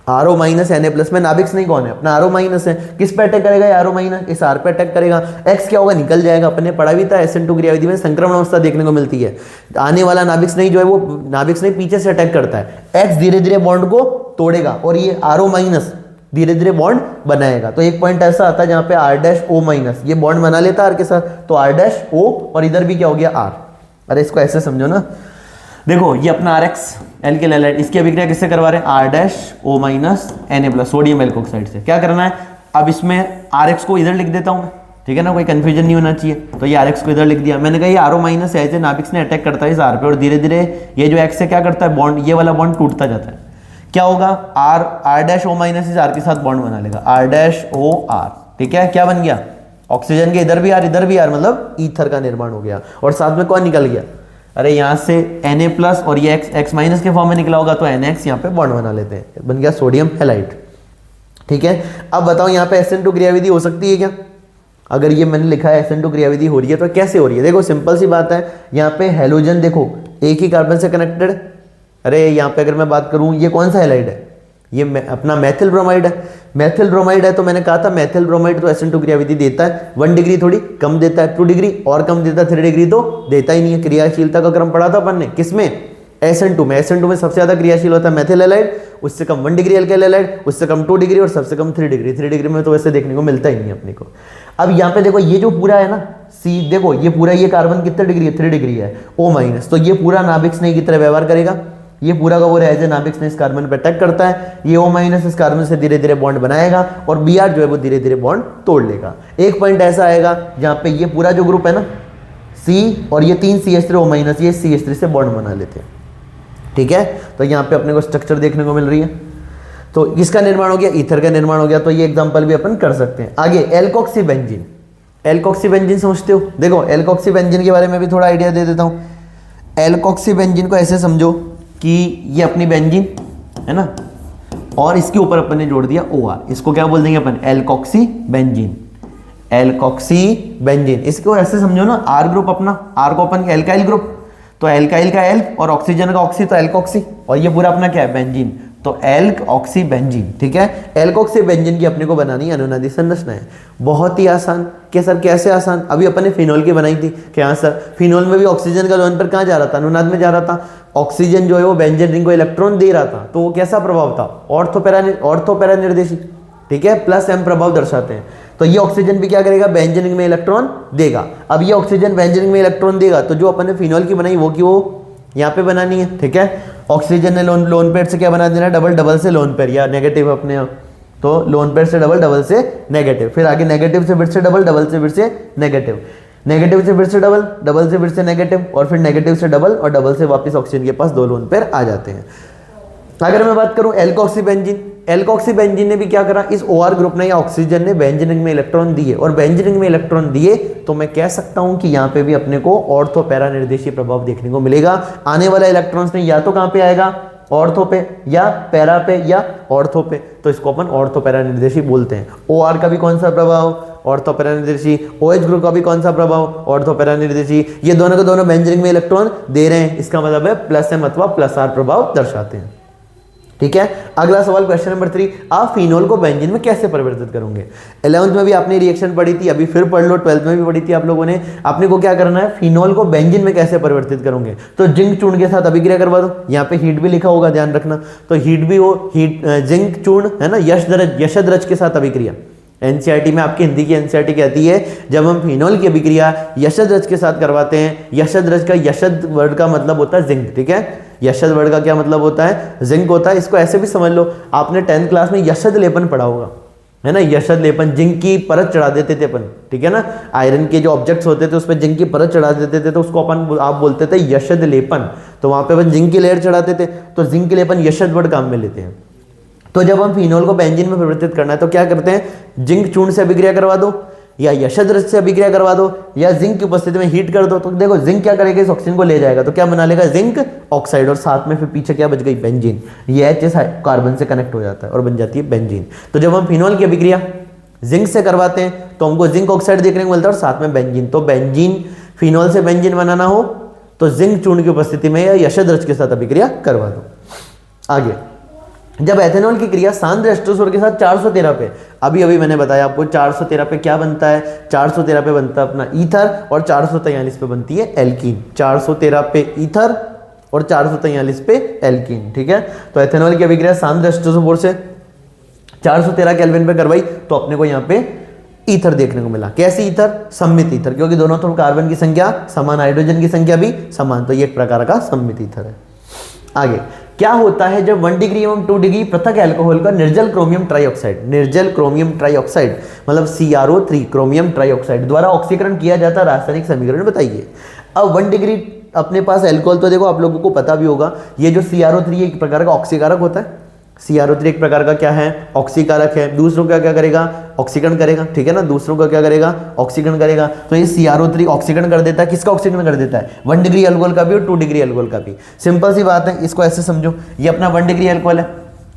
RO- Na+ में नाभिक स्नेही कौन है, अपना RO- है। किस पे अटैक करेगा, RO-, इस R पे अटैक करेगा। X क्या होगा, निकल जाएगा। अपन ने पढ़ा भी था SN2 क्रियाविधि में संक्रमण अवस्था देखने को मिलती है, आने वाला नाभिक स्नेही जो है वो नाभिक स्नेही पीछे से अटैक करता है, X धीरे धीरे बॉन्ड को तोड़ेगा और ये RO- धीरे धीरे बॉन्ड बनाएगा। तो एक पॉइंट ऐसा आता है जहां पे R-O- ये बॉन्ड बना लेता है R के साथ, तो R-O, और इधर भी क्या हो गया, R। अरे इसको ऐसे समझो ना, देखो ये अपना RX एल्किल हैलाइड, इसकी अभिक्रिया किससे करवा रहे हैं, R-O- Na+, सोडियम एल्कोक्साइड से। क्या करना है, अब इसमें RX को इधर लिख देता हूं मैं, ठीक है ना, कोई कंफ्यूजन नहीं होना चाहिए। तो ये RX को इधर लिख दिया। मैंने कहा ये RO- है, नाभिक स्नेह अटैक करता है इस R पे, और धीरे धीरे ये जो X है क्या करता है, बॉन्ड, ये वाला बॉन्ड टूटता जाता है। क्या होगा, R-O- इस R के साथ बॉन्ड बना लेगा, R-O-R, ठीक है। क्या बन गया, ऑक्सीजन के इधर भी R इधर भी R, मतलब ईथर का निर्माण हो गया। और साथ में कौन निकल गया, अरे यहां से Na+ और ये X- के फॉर्म में निकला होगा, तो NX यहाँ पे बॉन्ड बना लेते हैं, बन गया सोडियम हैलाइड, ठीक है। अब बताओ यहाँ पे SN2 क्रियाविधि हो सकती है क्या, अगर ये मैंने लिखा है SN2 क्रियाविधि हो रही है तो कैसे हो रही है। देखो सिंपल सी बात है, यहाँ पे हेलोजन देखो एक ही कार्बन से कनेक्टेड। अरे यहाँ पे अगर मैं बात करूं, ये कौन सा हैलाइड है, ये अपना मेथिल ब्रोमाइड है। मेथिल ब्रोमाइड है तो मैंने कहा था मेथिल ब्रोमाइड तो SN2 क्रियाविधि देता है, 1 डिग्री थोड़ी कम देता है, 2 डिग्री और कम देता है, 3 डिग्री तो देता ही नहीं है। क्रियाशीलता का क्रम पढ़ा था अपन ने, किसमें, SN2 में। SN2 में सबसे ज्यादा क्रियाशील होता है मेथिल हैलाइड, उससे कम 1 डिग्री एल्किल हैलाइड, उससे कम 2 डिग्री और सबसे कम 3 डिग्री। 3 डिग्री में तो वैसे देखने को मिलता ही नहीं अपने को। अब यहाँ पे देखो ये जो पूरा है ना C, देखो ये पूरा, ये कार्बन कितने डिग्री है, 3 डिग्री है, O-, तो ये पूरा नाभिक स्नेही की तरह व्यवहार करेगा। ये पूरा का पूरा एज ए नाभिक स्नेही इस कार्बन पे अटैक करता है, ये O- इस कार्बन से धीरे धीरे बॉन्ड बनाएगा और Br जो है वो धीरे धीरे बॉन्ड तोड़ लेगा। एक पॉइंट ऐसा आएगा जहां पे ये पूरा जो ग्रुप है ना C और ये 3 CH3O-, ये CH3 से बॉन्ड बना लेते हैं, ठीक है। तो यहाँ पे अपने को स्ट्रक्चर देखने को मिल रही है। तो इसका निर्माण हो गया, ईथर का निर्माण हो गया, तो ये एग्जांपल भी अपन कर सकते हैं। आगे एल्कोक्सी बेंजीन, एल्कोक्सी बेंजीन समझते हो, देखो एल्कोक्सी बेंजीन के बारे में भी थोड़ा आइडिया दे देता हूँ। एल्कोक्सी बेंजीन को ऐसे समझो कि ये अपनी बेंजीन है ना, और इसके ऊपर अपन ने जोड़ दिया OR, इसको क्या बोल देंगे अपन, एल्कोक्सी बेंजीन। एल्कोक्सी बेंजीन, इसको ऐसे समझो ना, R ग्रुप अपना, R को अपन एल्काइल ग्रुप, तो एल्काइल का एल्क और ऑक्सीजन का ऑक्सी, तो एल्कोक्सी, और ये पूरा अपना क्या है, बेंजीन, तो एल्क ऑक्सी बेंजीन, ठीक है। एल्कोक्सी बेंजीन की अपने को बनानी अनुनादी संरचना है, बहुत ही आसान। क्या सर कैसे आसान, अभी अपन ने फिनोल की बनाई थी, क्या सर फिनोल में भी ऑक्सीजन का लोन पर कहाँ जा रहा था, अनुनाद में जा रहा था। ऑक्सीजन जो है वो बेंजीन रिंग को इलेक्ट्रॉन दे रहा था, तो वो कैसा प्रभाव था, ऑर्थो पैरा निर्देशी, ठीक है, +m प्रभाव दर्शाते हैं। तो ये ऑक्सीजन भी क्या करेगा, बेंजीन रिंग में इलेक्ट्रॉन देगा। अब ये ऑक्सीजन बेंजीन रिंग में इलेक्ट्रॉन देगा, तो जो अपन ने फिनोल की बनाई वो की वो यहाँ पे बनानी है, ठीक है। ऑक्सीजन ने लोन पेयर से क्या बना देना, डबल से लोन पेयर, या नेगेटिव अपने यहाँ, तो लोन पेयर से डबल से नेगेटिव, फिर आगे नेगेटिव से फिर से डबल से फिर से नेगेटिव, नेगेटिव से फिर से डबल से फिर से नेगेटिव, और फिर नेगेटिव से डबल और डबल से वापस ऑक्सीजन के पास 2 लोन पेयर आ जाते हैं। अगर मैं बात करूं एल्कोक्सी बेंजीन, एल्कोक्सी बेंजीन ने भी क्या करा, इस OR ग्रुप ने या ऑक्सीजन ने बेंजीन रिंग में इलेक्ट्रॉन दिए, और बेंजीन रिंग में इलेक्ट्रॉन दिए तो मैं कह सकता हूं कि यहां पे भी अपने को ऑर्थो पैरा निर्देशीय प्रभाव देखने को मिलेगा। आने वाला इलेक्ट्रॉन्स ने या तो कहां पे आएगा, ऑर्थो पे या पैरा पे या ऑर्थो पे, तो इसको अपन ऑर्थो पैरा निर्देशी बोलते हैं। OR का भी कौन सा प्रभाव, ऑर्थो पैरा निर्देशी। OH ग्रुप का भी कौन सा प्रभाव, ऑर्थो पैरा निर्देशी। ये दोनों के दोनों बेंजीन रिंग में इलेक्ट्रॉन दे रहे हैं, इसका मतलब है +M अथवा +R प्रभाव दर्शाते हैं। ठीक है, अगला सवाल क्वेश्चन नंबर 3, आप फिनोल को बेंजीन में कैसे परिवर्तित करोगे। 11th में भी आपने रिएक्शन पढ़ी थी, अभी फिर पढ़ लो, 12th में भी पढ़ी थी आप लोगों ने। आपने को क्या करना है, फिनोल को बेंजीन में कैसे परिवर्तित करोगे, तो जिंक चूर्ण के साथ अभिक्रिया करवा दो। यहाँ पे हीट भी लिखा होगा, ध्यान रखना, तो हीट भी हो, हीट जिंक चूर्ण है ना, यशद्रज के साथ अभिक्रिया। एनसीईआरटी में आपकी हिंदी की एनसीईआरटी कहती है जब हम फिनोल की अभिक्रिया यशद्रज के साथ करवाते हैं, यशद्रज का यशद वर्ड का मतलब होता है जिंक। ठीक है, यशद वर्ड का क्या मतलब होता है, जिंक होता है। इसको ऐसे भी समझ लो, आपने 10th क्लास में यशद लेपन पढ़ा होगा, है ना, यशद लेपन, जिंक की परत चढ़ा देते थे अपन। ठीक है ना, आयरन के जो ऑब्जेक्ट्स होते थे उस पर जिंक की परत चढ़ा देते थे, तो उसको अपन आप बोलते थे यशद लेपन। तो वहां पे अपन जिंक की लेयर चढ़ाते थे, तो जिंक की लेपन यशद वर्ड काम में लेते हैं। तो जब हम फिनोल को बेंजीन में परिवर्तित करना है तो क्या करते हैं, जिंक चूर्ण से अभिक्रिया करवा दो, या यशद्रज से अभिक्रिया करवा दो, या जिंक की उपस्थिति में हीट कर दो। तो देखो जिंक क्या करेगा, इस ऑक्सीजन को ले जाएगा, तो क्या बना लेगा, जिंक ऑक्साइड, और साथ में फिर पीछे क्या बच गई, बेंजीन। ये H कार्बन से कनेक्ट हो जाता है और बन जाती है बेंजीन। तो जब हम फिनोल की अभिक्रिया जिंक से करवाते हैं तो हमको जिंक ऑक्साइड देखने को मिलता है और साथ में बेंजीन। तो बेंजीन, फिनोल से बेंजीन बनाना हो तो जिंक चूर्ण की उपस्थिति में या यशद्रज के साथ अभिक्रिया करवा दो। आगे, जब एथेनॉल की क्रिया सांद्र एस्टोसोर के साथ 413 पे, अभी मैंने बताया आपको 413 पे क्या बनता है, 413 पे बनता है अपना ईथर, और 443 पे बनती है एल्कीन। 413 पे ईथर और 443 पे एल्कीन। ठीक है, तो एथेनॉल की अभिक्रिया सांद्र एस्टोसोर से 413 केल्विन पे करवाई तो अपने को यहाँ पे ईथर देखने को मिला। कैसी ईथर, सममित ईथर, क्योंकि दोनों तरफ कार्बन की संख्या समान, हाइड्रोजन की संख्या भी समान, तो ये एक प्रकार का सममित ईथर है। आगे, क्या होता है जब 1 डिग्री एवं 2 डिग्री पृथक अल्कोहल का निर्जल क्रोमियम ट्राइऑक्साइड, निर्जल क्रोमियम ट्राइऑक्साइड मतलब CrO3 क्रोमियम ट्राइऑक्साइड द्वारा ऑक्सीकरण किया जाता है, रासायनिक समीकरण बताइए। अब 1 डिग्री अपने पास अल्कोहल, तो देखो आप लोगों को पता भी होगा, ये जो CrO3 एक प्रकार का ऑक्सीकारक होता है। CrO3 एक प्रकार का क्या है, ऑक्सीकारक है, दूसरों का क्या करेगा, ऑक्सीकरण करेगा। ठीक है ना, दूसरों का क्या करेगा, ऑक्सीकरण करेगा। तो ये CrO3 ऑक्सीकरण कर देता है, किसका ऑक्सीकरण कर देता है, 1 डिग्री अल्कोहल का भी और 2 डिग्री अल्कोहल का भी। सिंपल सी बात है, इसको ऐसे समझो, ये अपना 1 डिग्री अल्कोहल है,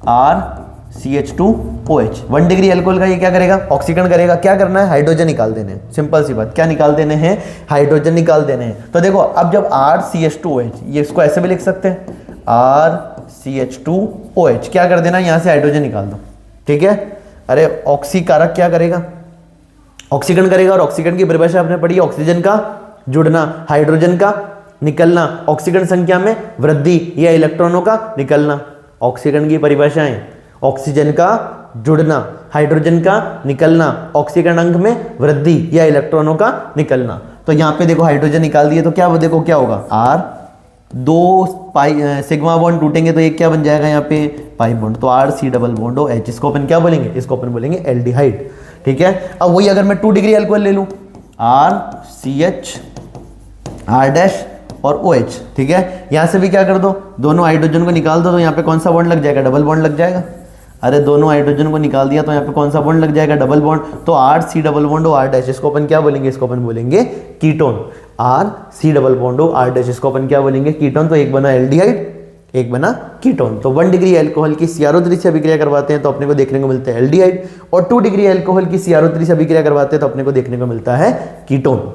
RCH2OH। 1 डिग्री अल्कोहल का ये क्या करेगा, ऑक्सीकरण करेगा। क्या करना है, हाइड्रोजन निकाल देने हैं। सिंपल सी बात, क्या निकाल देने हैं, हाइड्रोजन निकाल देने हैं। तो देखो अब जब RCH2OH, ये इसको ऐसे भी लिख सकते हैं, RCH2OH, क्या कर देना, यहां से हाइड्रोजन निकाल दो। ठीक है, अरे ऑक्सीकारक क्या करेगा, ऑक्सीकरण करेगा, और ऑक्सीकरण की परिभाषा आपने पढ़ी, ऑक्सीजन का जुड़ना, हाइड्रोजन का निकलना, ऑक्सीकरण संख्या में वृद्धि या इलेक्ट्रॉनों का निकलना। ऑक्सीकरण की परिभाषाएं, ऑक्सीजन का जुड़ना, हाइड्रोजन का निकलना, ऑक्सीकरण अंक में वृद्धि या इलेक्ट्रॉनों का निकलना। तो यहां पे देखो हाइड्रोजन निकाल दिए तो क्या देखो क्या होगा, R, 2 पाई सिग्मा बॉन्ड टूटेंगे तो एक क्या बन जाएगा यहाँ पे, पाई बॉन्ड। तो RC डबल बॉन्ड OH, इसको अपन क्या बोलेंगे, इसको अपन बोलेंगे एल्डिहाइड। ठीक है, अब वही अगर मैं 2 डिग्री अल्कोहल ले लूं, RCH, R' और OH। ठीक है, यहां से भी क्या कर दो, दोनों हाइड्रोजन को निकाल दो, तो यहाँ पे कौन सा बॉन्ड लग जाएगा, डबल बॉन्ड लग जाएगा। अरे दोनों हाइड्रोजन को निकाल दिया तो यहाँ पे कौन सा बॉन्ड लग जाएगा, डबल बॉन्ड। तो RC डबल बॉन्ड R', इसको अपन क्या बोलेंगे, इसको अपन बोलेंगे ketone. RC double bond R', इसको अपन क्या बोलेंगे, कीटोन। तो एक बना एल्डिहाइड, एक बना कीटोन। तो 1 डिग्री अल्कोहल की CrO3 से अभिक्रिया करवाते हैं तो अपने को देखने को मिलता है एल्डिहाइड, और 2 डिग्री अल्कोहल की CrO3 से अभिक्रिया करवाते हैं तो अपने को देखने को मिलता है कीटोन।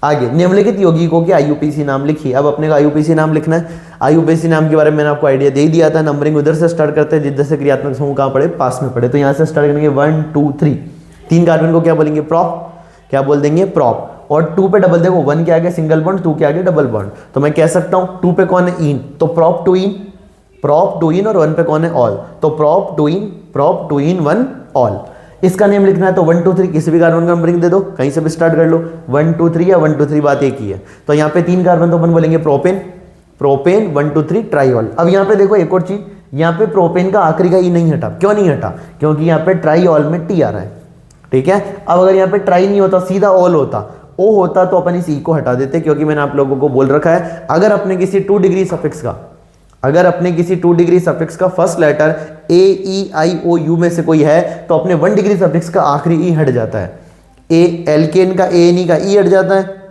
आगे, निम्नलिखित यौगिकों के IUPAC नाम लिखिए। अब अपने को IUPAC नाम लिखना है। IUPAC नाम के बारे में मैंने आपको आइडिया दे ही दिया था। नंबरिंग उधर से स्टार्ट करते हैं जिधर से क्रियात्मक समूह कहाँ पड़े, पास में पड़े। तो यहाँ से स्टार्ट करेंगे 1 2 3। 3 कार्बन को क्या बोलेंगे, प्रॉप, क्या बोल देंगे, प्रॉप। और 2 पे डबल, देखो 1 के आगे सिंगल बॉन्ड, 2 के आगे डबल बॉन्ड। तो मैं कह सकता हूँ 2 पे कौन है, इन, तो prop two ene, prop two ene, और 1 पे कौन है, ऑल, तो prop two ene, prop two ene, 1 ol. इसका नेम लिखना है तो 1 2 3 किसी भी कार्बन का नंबरिंग दे दो, कहीं से भी स्टार्ट कर लो, 1 2 3 या 1 2 3, बात एक ही है। तो यहाँ पे 3 कार्बन तो अपन बोलेंगे प्रोपेन, प्रोपेन 1 2 3 ट्राईऑल। अब यहाँ पे देखो एक और चीज, यहाँ पे प्रोपेन का आखिरी का ई नहीं हटा। क्यों नहीं हटा, क्योंकि यहाँ पे ट्राईऑल में टी आ रहा है। ठीक है, अब अगर यहाँ पे ट्राई नहीं होता, सीधा ऑल होता, ओ होता, तो अपन इस ई को हटा देते, क्योंकि मैंने आप लोगों को बोल रखा है अगर अपने किसी 2 डिग्री सफिक्स का अगर अपने किसी 2 डिग्री सफिक्स का first letter A E I O U में से कोई है तो अपने 1 डिग्री सफिक्स का आखिरी ई हट जाता है। ए एल्केन का ए एन ई का ई हट जाता है,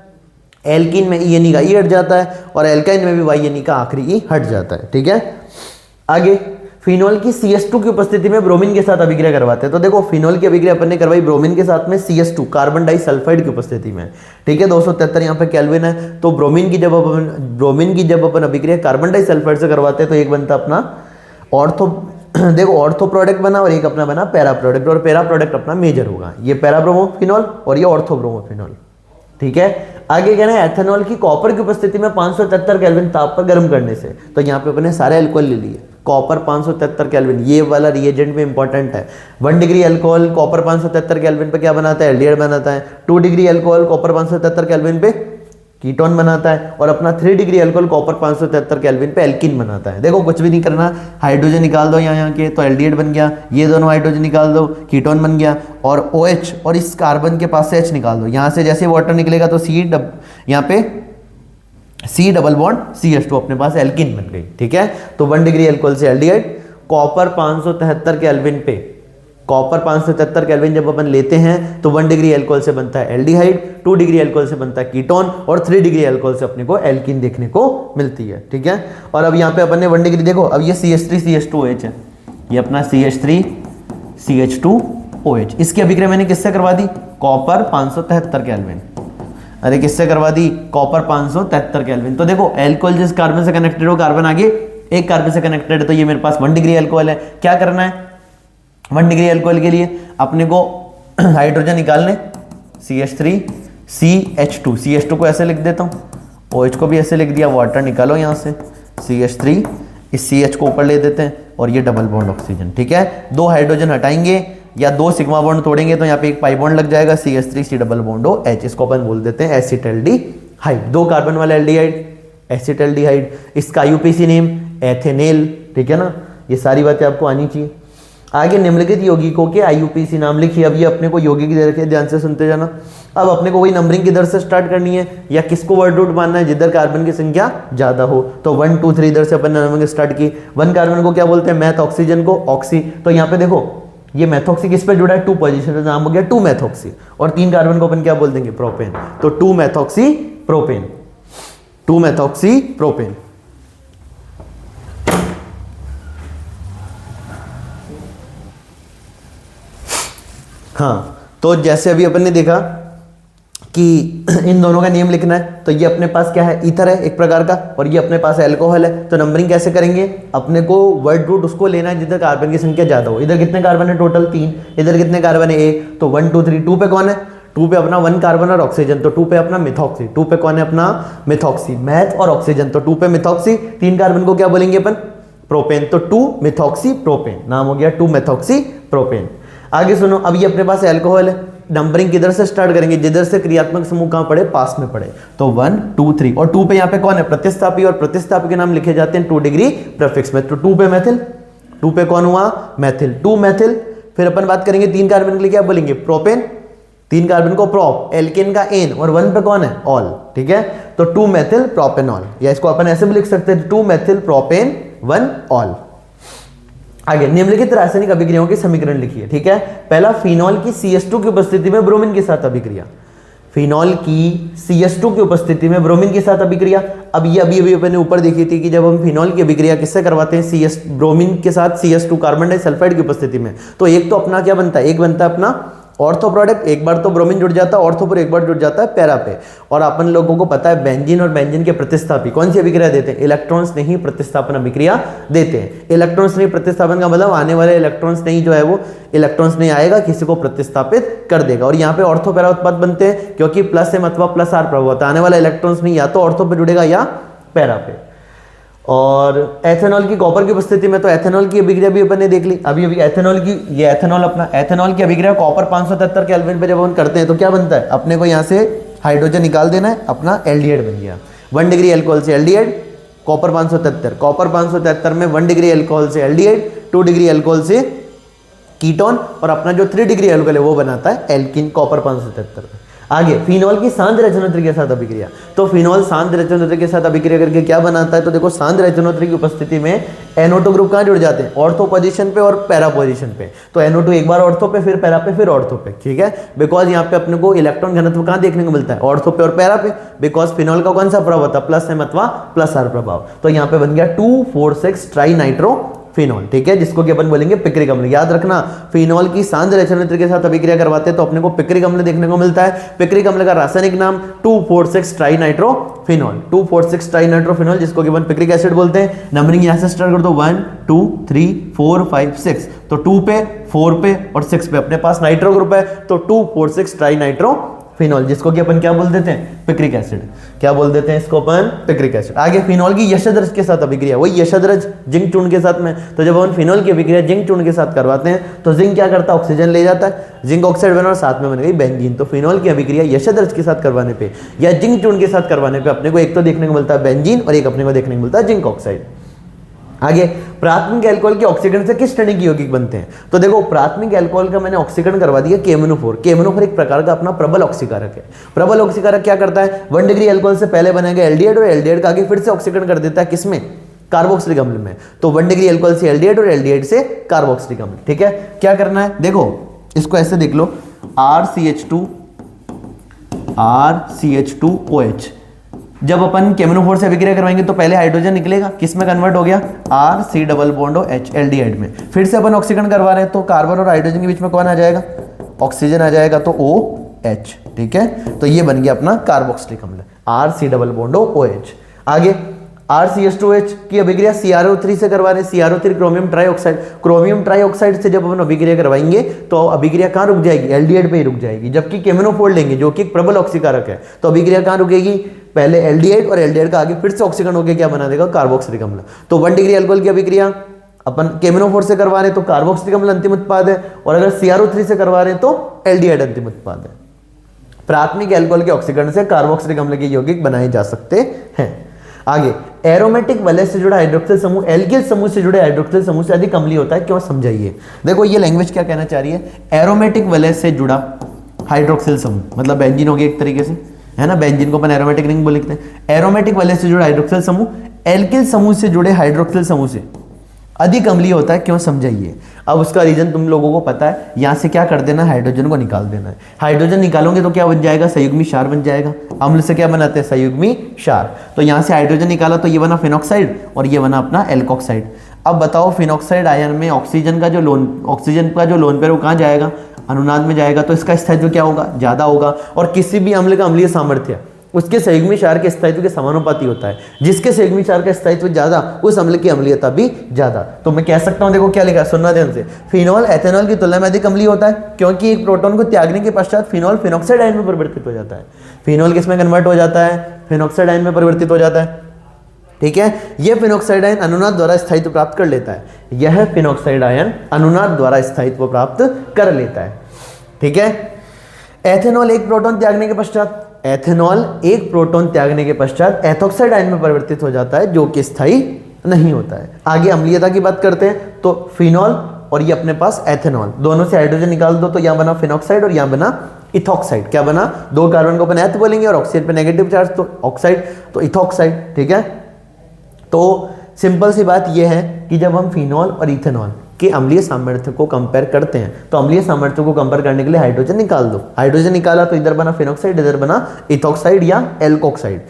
एल्किन में ई एन ई का ई हट जाता है, और एल्काइन में भी वाई एन ई का आखिरी ई हट जाता है। ठीक है, आगे फिनोल की CH2 की उपस्थिति में ब्रोमीन के साथ अभिक्रिया करवाते हैं। तो देखो फिनोल की अभिक्रिया अपन ने करवाई ब्रोमीन के साथ में CH2 कार्बन डाइसल्फाइड की उपस्थिति में। ठीक है, 273 यहाँ पे केल्विन है। तो ब्रोमीन की जब अपन अभिक्रिया कार्बन डाइसल्फाइड से करवाते हैं तो एक बनता अपना ऑर्थो देखो ऑर्थो प्रोडक्ट बना और एक अपना बना पैरा प्रोडक्ट, और पैरा प्रोडक्ट अपना मेजर होगा, ये पैरा ब्रोमोफिनॉल और ये ऑर्थो ब्रोमोफिनॉल। ठीक है, आगे कहना है एथेनॉल की कॉपर की उपस्थिति में 573 केल्विन ताप पर गर्म करने से। तो यहाँ पे अपने सारे अल्कोहल ले लिए, कॉपर 573 केल्विन, ये वाला रिएजेंट में इंपॉर्टेंट है। 1 डिग्री अल्कोहल कॉपर 573 केल्विन पे क्या बनाता है, एल्डिहाइड बनाता है। 2 डिग्री अल्कोहल कॉपर 573 केल्विन पे कीटोन बनाता है, और अपना 3 डिग्री अल्कोहल कॉपर 573 केल्विन पे एल्कीन बनाता है। देखो कुछ भी नहीं करना, हाइड्रोजन निकाल दो यहाँ के, तो एल्डिहाइड बन गया, ये दोनों हाइड्रोजन निकाल दो, कीटोन बन गया, और OH और इस कार्बन के पास से H निकाल दो। यहाँ से जैसे वाटर निकलेगा तो यहाँ पे C डबल बॉन्ड CH2 अपने पास एल्कीन बन गई। ठीक है, तो 1 डिग्री अल्कोहल से एल्डिहाइड, कॉपर 573 केल्विन पे, कॉपर 573 केल्विन जब अपन लेते हैं तो 1 डिग्री अल्कोहल से बनता है एल्डिहाइड, 2 डिग्री अल्कोहल से बनता है कीटोन, और 3 डिग्री अल्कोहल से अपने को एल्कीन देखने को मिलती है। ठीक है, और अब यहाँ पे अपन ने 1 डिग्री देखो, अब ये CH3 CH2OH है, ये अपना CH3 CH2OH, इसकी अभिक्रिया मैंने किससे करवा दी, कॉपर 573 केल्विन। अरे किससे करवा दी, कॉपर 573 केल्विन। तो देखो एल्कोहल जिस कार्बन से कनेक्टेड हो, कार्बन आगे एक कार्बन से कनेक्टेड है, तो ये मेरे पास 1 डिग्री अल्कोहल है। क्या करना है, 1 डिग्री अल्कोहल के लिए अपने को हाइड्रोजन निकालने, CH3 CH2, CH2 को ऐसे लिख देता हूँ, OH को भी ऐसे लिख दिया, वाटर निकालो यहाँ से, CH3 इस CH को ऊपर ले देते हैं, और ये डबल बॉन्ड ऑक्सीजन। ठीक है, 2 हाइड्रोजन हटाएंगे या 2 सिग्मा बॉन्ड तोड़ेंगे तो यहाँ पे एक पाई बॉन्ड लग जाएगा, CH3 C double bond OH, इसको अपन बोल देते हैं एसिटल्डिहाइड। 2 कार्बन वाला एल्डिहाइड एसिटल्डिहाइड, इसका IUPAC नेम एथेनेल। ठीक है ना, ये सारी बातें आपको आनी चाहिए। आगे निम्नलिखित यौगिकों के IUPAC नाम लिखिए। अब ये अपने को यौगिक दे रखे, ध्यान से सुनते जाना। अब अपने को वही नंबरिंग किधर से स्टार्ट करनी है, या किसको वर्ड रूट मानना है, जिधर कार्बन की संख्या ज्यादा हो। तो 1 2 3 इधर से अपन नंबरिंग स्टार्ट की। 1 कार्बन को क्या बोलते हैं, मैथ, ऑक्सीजन को ऑक्सी। तो यहाँ पे देखो ये मैथॉक्सी किस पे जुड़ा है, 2 पोजीशन पे, नाम हो गया 2 मैथॉक्सी, और 3 कार्बन को अपन क्या बोल देंगे, प्रोपेन। तो 2 मैथॉक्सी प्रोपेन, 2 मैथॉक्सी प्रोपेन। हाँ, तो जैसे अभी अपन ने देखा कि इन दोनों का नेम लिखना है, तो ये अपने पास क्या है, ईथर है एक प्रकार का, और ये अपने पास अल्कोहल है। तो नंबरिंग कैसे करेंगे, अपने को वर्ड रूट उसको लेना है जिधर कार्बन की संख्या ज्यादा हो। इधर कितने कार्बन है, टोटल 3, इधर कितने कार्बन है, 1, तो 1 2 3। 2 पे कौन है, 2 पे अपना 1 कार्बन और ऑक्सीजन, तो 2 पे अपना मिथॉक्सी। 2 पे कौन है, अपना मिथॉक्सी, मैथ और ऑक्सीजन, तो 2 पे मिथॉक्सी। 3 कार्बन को क्या बोलेंगे अपन, प्रोपेन, तो 2 मिथॉक्सी प्रोपेन, नाम हो गया 2 मिथॉक्सी प्रोपेन। आगे सुनो, अब ये अपने पास अल्कोहल है, नंबरिंग किधर से स्टार्ट करेंगे, जिधर से क्रियात्मक समूह कहां पड़े, पास में पड़े। तो 1 2 3, और 2 पे यहाँ पे कौन है, प्रतिस्थापी, और प्रतिस्थापी के नाम लिखे जाते हैं 2 डिग्री प्रीफिक्स में। तो 2 पे मैथिल, 2 पे कौन हुआ, मैथिल, 2 मैथिल। फिर अपन बात करेंगे 3 कार्बन के लिए क्या बोलेंगे, प्रोपेन, 3 कार्बन को प्रोप, एल्केन का एन, और 1 पे कौन है, ऑल। ठीक है, तो 2 मैथिल प्रोपेनॉल, या इसको अपन ऐसे भी लिख सकते हैं 2 मैथिल प्रोपेन 1 ऑल। आगे निम्नलिखित रासायनिक अभिक्रियाओं के समीकरण लिखिए। ठीक है, पहला फिनॉल की CH2 की उपस्थिति में ब्रोमीन के साथ अभिक्रिया, फिनॉल की CH2 की उपस्थिति में ब्रोमीन के साथ अभिक्रिया। अब ये अभी मैंने ऊपर देखी थी कि जब हम फिनॉल की अभिक्रिया किससे करवाते हैं, ब्रोमीन के साथ CH2 कार्बन डाइसल्फाइड की उपस्थिति में, तो एक तो अपना क्या बनता है, एक बनता है अपना ऑर्थो प्रोडक्ट, एक बार तो ब्रोमीन जुड़ जाता है ऑर्थो पर, एक बार जुड़ जाता है पैरा पे। और अपन लोगों को पता है बेंजीन और बेंजीन के प्रतिस्थापी कौन सी अभिक्रिया देते हैं, इलेक्ट्रॉन्स नहीं प्रतिस्थापन अभिक्रिया देते हैं। इलेक्ट्रॉन्स नहीं प्रतिस्थापन का मतलब आने वाले इलेक्ट्रॉन्स नहीं जो है वो इलेक्ट्रॉन्स नहीं आएगा, किसी को प्रतिस्थापित कर देगा। और यहाँ पे ऑर्थो पैरा उत्पाद बनते हैं क्योंकि प्लस एम अथवा प्लस आर प्रभाव होता है, आने वाला इलेक्ट्रॉन्स नहीं या तो ऑर्थो पे जुड़ेगा या पैरा पे। और एथेनॉल की कॉपर की उपस्थिति में, तो एथेनॉल की अभिक्रिया भी अपन ने देख ली। अभी एथेनॉल की, ये एथेनॉल अपना, एथेनॉल की अभिक्रिया कॉपर 573 केल्विन पे जब अपन करते हैं तो क्या बनता है, अपने को यहाँ से हाइड्रोजन निकाल देना है, अपना एल्डिहाइड बन गया। 1 डिग्री अल्कोहल से एल्डिहाइड, कॉपर 573, कॉपर 573 में 1 डिग्री अल्कोहल से एल्डिहाइड, 2 डिग्री अल्कोहल से कीटोन, और अपना जो 3 डिग्री अल्कोहल है वो बनाता है एल्कीन, कॉपर 573 में। आगे फिनॉल की शांत रेजोनेटर के साथ अभिक्रिया। तो फिनॉल शांत रेजोनेटर के साथ अभिक्रिया करके क्या बनाता है, तो देखो शांत रेजोनेटर की उपस्थिति में NO2 ग्रुप कहाँ जुड़ जाते हैं, ऑर्थो पोजीशन पे और पैरा पोजीशन पे। तो NO2 एक बार ऑर्थो पे, फिर पैरा पे, फिर ऑर्थो पे, ठीक है। बिकॉज यहाँ पे अपने को इलेक्ट्रॉन घनत्व कहाँ देखने को मिलता है, ऑर्थो पे और पैरा पे। बिकॉज फिनॉल का कौन सा प्रभाव होता है, प्लस एम अथवा प्लस आर प्रभाव। तो यहाँ पे बन गया 2,4,6 ट्राई नाइट्रो फिनॉल, ठीक है, जिसको कि अपन बोलेंगे पिक्रिक अम्ल। याद रखना, फिनॉल की शांत रेजोनेटर के साथ अभिक्रिया करवाते हैं तो अपने को पिक्रिक अम्ल देखने को मिलता है। पिक्रिक अम्ल का रासायनिक नाम 2,4,6 tri nitro phenol, 2,4,6 tri nitro phenol, जिसको कि अपन पिक्रिक एसिड बोलते हैं। नंबरिंग यहां से स्टार्ट कर दो, 1 2 3 4 5 6। तो 2 पे, 4 पे और 6 पे अपने पास नाइट्रो ग्रुप है, तो 2,4,6 ट्राई नाइट्रो फिनॉल, जिसको कि अपन क्या बोल देते हैं, पिक्रिक एसिड। क्या बोल देते हैं इसको अपन, पिक्रिक एसिड। आगे फिनॉल की यशोधरज के साथ अभिक्रिया, वही यशोधरज जिंक चूर्ण के साथ में। तो जब अपन फिनॉल की अभिक्रिया जिंक चूर्ण के साथ करवाते हैं तो जिंक क्या करता है, ऑक्सीजन ले जाता है, जिंक ऑक्साइड बना और साथ में बन गई बेंजीन। तो फिनॉल की अभिक्रिया यशोधरज के साथ करवाने पे या जिंक चूर्ण के साथ करवाने पे अपने को एक तो देखने को मिलता है बेंजीन और एक अपने को देखने को मिलता है जिंक ऑक्साइड। आगे प्राथमिक अल्कोहल के ऑक्सीकरण से किस श्रेणी के यौगिक बनते हैं। तो देखो प्राथमिक अल्कोहल का मैंने ऑक्सीकरण करवा दिया KMnO4। KMnO4 एक प्रकार का अपना प्रबल ऑक्सीकारक है। प्रबल ऑक्सीकारक क्या करता है, 1 डिग्री अल्कोहल से पहले बनेगा एल्डिहाइड और एल्डिहाइड का आगे फिर से ऑक्सीकरण कर देता है किसमें, कार्बोक्सिलिक अम्ल में। तो 1 डिग्री अल्कोहल से एल्डिहाइड और एल्डिहाइड से कार्बोक्सिलिक अम्ल, ठीक है। क्या करना है, देखो इसको ऐसे देख लो, RCH2OH। जब अपन KMnO4 से अभिक्रिया करवाएंगे तो पहले हाइड्रोजन निकलेगा, किस में कन्वर्ट हो गया, RC≡OH एल्डिहाइड में। फिर से अपन ऑक्सीकरण करवा रहे हैं तो कार्बन और हाइड्रोजन के बीच में कौन आ जाएगा, ऑक्सीजन आ जाएगा, तो OH, ठीक है। तो ये बन गया अपना कार्बोक्सिलिक अम्ल, RC≡OH। आगे RCH2OH की अभिक्रिया CrO3 से करवा रहे हैं, CrO3 chromium trioxide. Chromium trioxide से जब अपन अभिक्रिया करवाएंगे तो अभिक्रिया कहाँ रुक जाएगी, एल्डिहाइड पे ही रुक जाएगी। जबकि KMnO4 लेंगे जो कि एक प्रबल ऑक्सीकारक है तो अभिक्रिया कहाँ रुकेगी, पहले एल्डिहाइड और एल्डिहाइड का आगे फिर से ऑक्सीकरण होकर क्या बना देगा, कार्बोक्सिलिक अम्ल। तो 1 डिग्री अल्कोहल की अभिक्रिया अपन KMnO4 से करवा रहे हैं तो कार्बोक्सिलिक अम्ल अंतिम उत्पाद है, और अगर CrO3 से करवा रहे हैं तो एल्डिहाइड अंतिम उत्पाद है। प्राथमिक अल्कोहल के ऑक्सीकरण से कार्बोक्सिलिक अम्ल के यौगिक बनाए जा सकते हैं। आगे एरोमेटिक वलय से जुड़ा हाइड्रोक्सिल समूह एल्किल समूह से जुड़े हाइड्रोक्सिल समूह से अधिक अम्लीय होता है, क्यों, समझाइए। देखो ये लैंग्वेज क्या कहना चाह रही है, एरोमेटिक वलय से जुड़ा हाइड्रोक्सिल समूह मतलब बेंजीन हो गया एक तरीके से, है ना, बेंजीन को अपन एरोमेटिक रिंग बोल लिखते हैं। एरोमेटिक वलय से जुड़ा हाइड्रोक्सिल समूह एल्किल समूह से जुड़े हाइड्रोक्सिल समूह से अधिक अम्लीय होता है, क्यों, समझाइए। अब उसका रीजन तुम लोगों को पता है, यहां से क्या कर देना, हाइड्रोजन को निकाल देना है। हाइड्रोजन निकालोगे तो क्या बन जाएगा, संयुग्मी क्षार बन जाएगा। अम्ल से क्या बनाते हैं, संयुग्मी क्षार। तो यहां से हाइड्रोजन निकाला तो ये बना फिनॉक्साइड और ये बना अपना एल्कोक्साइड। अब बताओ फिनॉक्साइड आयन में ऑक्सीजन का जो लोन पेयर वो कहाँ जाएगा, अनुनाद में जाएगा। तो इसका स्थायित्व क्या होगा, ज्यादा होगा। और किसी भी अम्ल का अम्लीय सामर्थ्य उसके संयुग्मी क्षार के स्थायित्व के समानुपाती होता है। जिसके संयुग्मी क्षार का स्थायित्व ज्यादा उस अम्ल की अम्लीयता भी ज्यादा। तो मैं कह सकता हूं, देखो क्या लिखा है, सुनना ध्यान से, फिनॉल एथेनॉल की तुलना में अधिक अम्लीय होता है क्योंकि एक प्रोटॉन को त्यागने के पश्चात फिनॉल फिनॉक्साइड आयन में परिवर्तित हो जाता है। फिनॉल किसमें कन्वर्ट हो जाता है, फिनॉक्साइड आयन में परिवर्तित हो जाता है, ठीक है। यह फिनॉक्साइड आयन अनुनाद द्वारा स्थायित्व प्राप्त कर लेता है, यह फिनॉक्साइड आयन अनुनाद द्वारा स्थायित्व प्राप्त कर लेता है, ठीक है। एथेनॉल एक प्रोटॉन त्यागने के पश्चात एथोक्साइड आयन में परिवर्तित हो जाता है जो कि स्थायी नहीं होता है। आगे अम्लीयता की बात करते हैं तो फिनॉल और ये अपने पास एथेनॉल, दोनों से हाइड्रोजन निकाल दो तो यहां बना फिनॉक्साइड और यहां बना इथॉक्साइड। क्या बना, दो कार्बन को अपन एथ बोलेंगे और ऑक्सीजन पे नेगेटिव चार्ज तो ऑक्साइड, तो इथॉक्साइड, ठीक है। तो सिंपल सी बात यह है कि जब हम फिनॉल और इथेनॉल के अम्लीय सामर्थ्य को कंपेयर करते हैं तो अम्लीय सामर्थ्य को कंपेयर करने के लिए हाइड्रोजन निकाल दो। हाइड्रोजन निकाला तो इधर बना फिनॉक्साइड, इधर बना इथॉक्साइड या एल्कोक्साइड।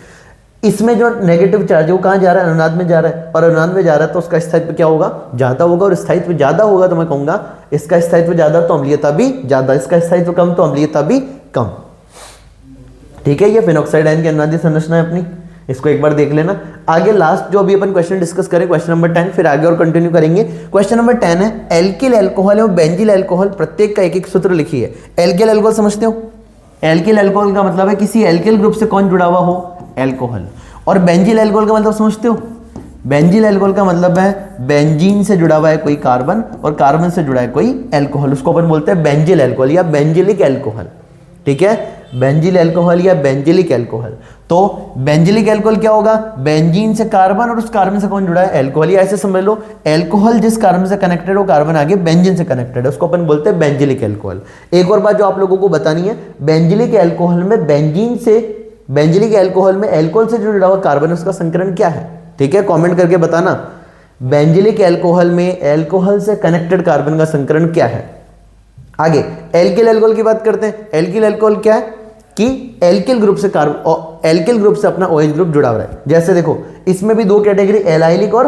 इसमें जो नेगेटिव चार्ज है वो कहाँ जा रहा है, अनुनाद में जा रहा है, और अनुनाद में जा रहा है तो उसका स्थायित्व क्या होगा, ज्यादा होगा। और स्थायित्व ज्यादा होगा तो मैं कहूंगा इसका स्थायित्व ज्यादा तो अम्लीयता भी ज्यादा, इसका स्थायित्व कम तो अम्लीयता भी कम, ठीक है। ये फिनॉक्साइड आयन की अनुनादीय संरचना है अपनी, इसको एक बार देख लेना। आगे लास्ट जो अभी अपन क्वेश्चन डिस्कस करें क्वेश्चन नंबर 10, फिर आगे और कंटिन्यू करेंगे। क्वेश्चन नंबर 10 है एल्किल अल्कोहल और बेंजिल अल्कोहल, प्रत्येक का एक एक सूत्र लिखिए। एल्किल अल्कोहल समझते हो, एल्किल अल्कोहल का मतलब है किसी एल्किल ग्रुप से कौन जुड़ा हुआ हो, अल्कोहल। और बेंजिल अल्कोहल का मतलब समझते हो, बेंजिल अल्कोहल का मतलब है बेंजीन से जुड़ा हुआ है कोई कार्बन और कार्बन से जुड़ा है कोई अल्कोहल, उसको अपन बोलते हैं बेंजिल अल्कोहल या बेंजिलिक अल्कोहल, ठीक है, बेंजिल अल्कोहल या बेंजिलिक अल्कोहल। तो बेंजिलिक अल्कोहल क्या होगा, बेंजीन से कार्बन और उस कार्बन से कौन जुड़ा है, अल्कोहल। या ऐसे समझ लो, अल्कोहल जिस कार्बन से कनेक्टेड हो, कार्बन आगे बेंजीन से कनेक्टेड है, उसको अपन बोलते हैं बेंजिलिक अल्कोहल। एक और बात जो आप लोगों को बतानी है, बेंजिलिक अल्कोहल में बेंजिलिक अल्कोहल में अल्कोहल से जो जुड़ा हुआ कार्बन है उसका संकरण क्या है, ठीक है, कमेंट करके बताना। बेंजिलिक अल्कोहल में अल्कोहल से कनेक्टेड कार्बन का संकरण क्या है। आगे एल्किल अल्कोहल की बात करते हैं। एल्किल अल्कोहल क्या है कि एल्किल ग्रुप से कार्बन, एल्किल ग्रुप से अपना OH ग्रुप जुड़ा हुआ है। जैसे देखो इसमें भी दो कैटेगरी, एलाइलिक और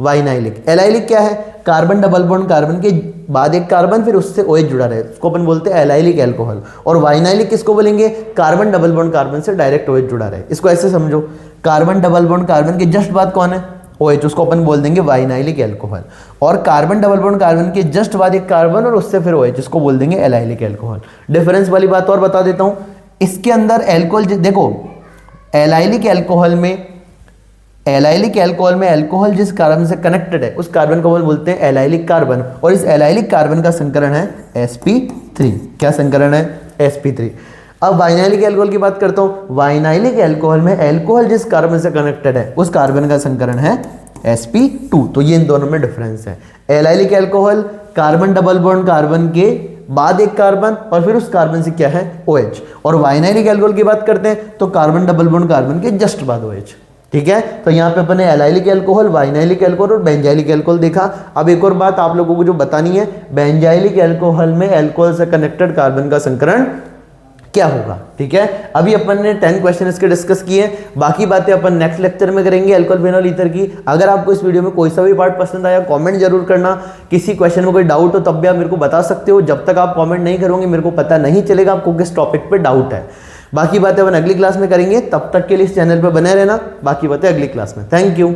वाइनाइलिक। एलाइलिक क्या है, कार्बन डबल बॉन्ड, कार्बन के बाद एक कार्बन फिर उससे OH जुड़ा रहे, उसको अपन बोलते हैं एलाइलिक अल्कोहल। और वाइनाइलिक किसको बोलेंगे, कार्बन डबल बॉन्ड कार्बन से डायरेक्ट OH जुड़ा रहे। इसको ऐसे समझो, कार्बन डबल बॉन्ड कार्बन के जस्ट बाद कौन है, OH, उसको अपन बोल देंगे वाइनाइलिक अल्कोहल। और कार्बन डबल बॉन्ड कार्बन के जस्ट बाद एक कार्बन और उससे फिर OH, इसको बोल देंगे एलाइलिक अल्कोहल। डिफरेंस वाली बात और बता देता हूं, इसके अंदर अल्कोहल देखो, एलाइलिक अल्कोहल में अल्कोहल जिस कार्बन से कनेक्टेड है उस कार्बन को बोलते हैं एलाइलिक कार्बन, और इस एलाइलिक कार्बन का संकरण है sp3। क्या संकरण है, sp3। अब वाइनाइलिक अल्कोहल की बात करता हूं। वाइनाइलिक अल्कोहल में अल्कोहल जिस कार्बन से कनेक्टेड है उस कार्बन का संकरण है sp2। तो ये इन दोनों में डिफरेंस है। Allylic alcohol carbon double bond carbon के बाद एक कार्बन और फिर उस कार्बन से क्या है OH। और वाइनाइलिक अल्कोहल की बात करते हैं तो कार्बन डबल बॉन्ड कार्बन के जस्ट बाद OH, ठीक है। तो यहाँ पे अपन ने एलाइलिक अल्कोहल, वाइनाइलिक अल्कोहल और बेंजाइलिक अल्कोहल देखा। अब एक और बात आप लोगों को जो बतानी है, बेंजाइलिक अल्कोहल में अल्कोहल से कनेक्टेड कार्बन का संकरण क्या होगा, ठीक है। अभी अपन ने 10 क्वेश्चन इसके डिस्कस किए, बाकी बातें अपन नेक्स्ट लेक्चर में करेंगे अल्कोहल फिनोल ईथर की। अगर आपको इस वीडियो में कोई सा भी पार्ट पसंद आया कमेंट जरूर करना। किसी क्वेश्चन में कोई डाउट हो तब भी आप मेरे को बता सकते हो। जब तक आप कमेंट नहीं करोगे मेरे को पता नहीं चलेगा आपको किस टॉपिक पे डाउट है। बाकी बातें अपन अगली क्लास में करेंगे, तब तक के लिए इस चैनल पर बने रहना। बाकी बातें अगली क्लास में। Thank you.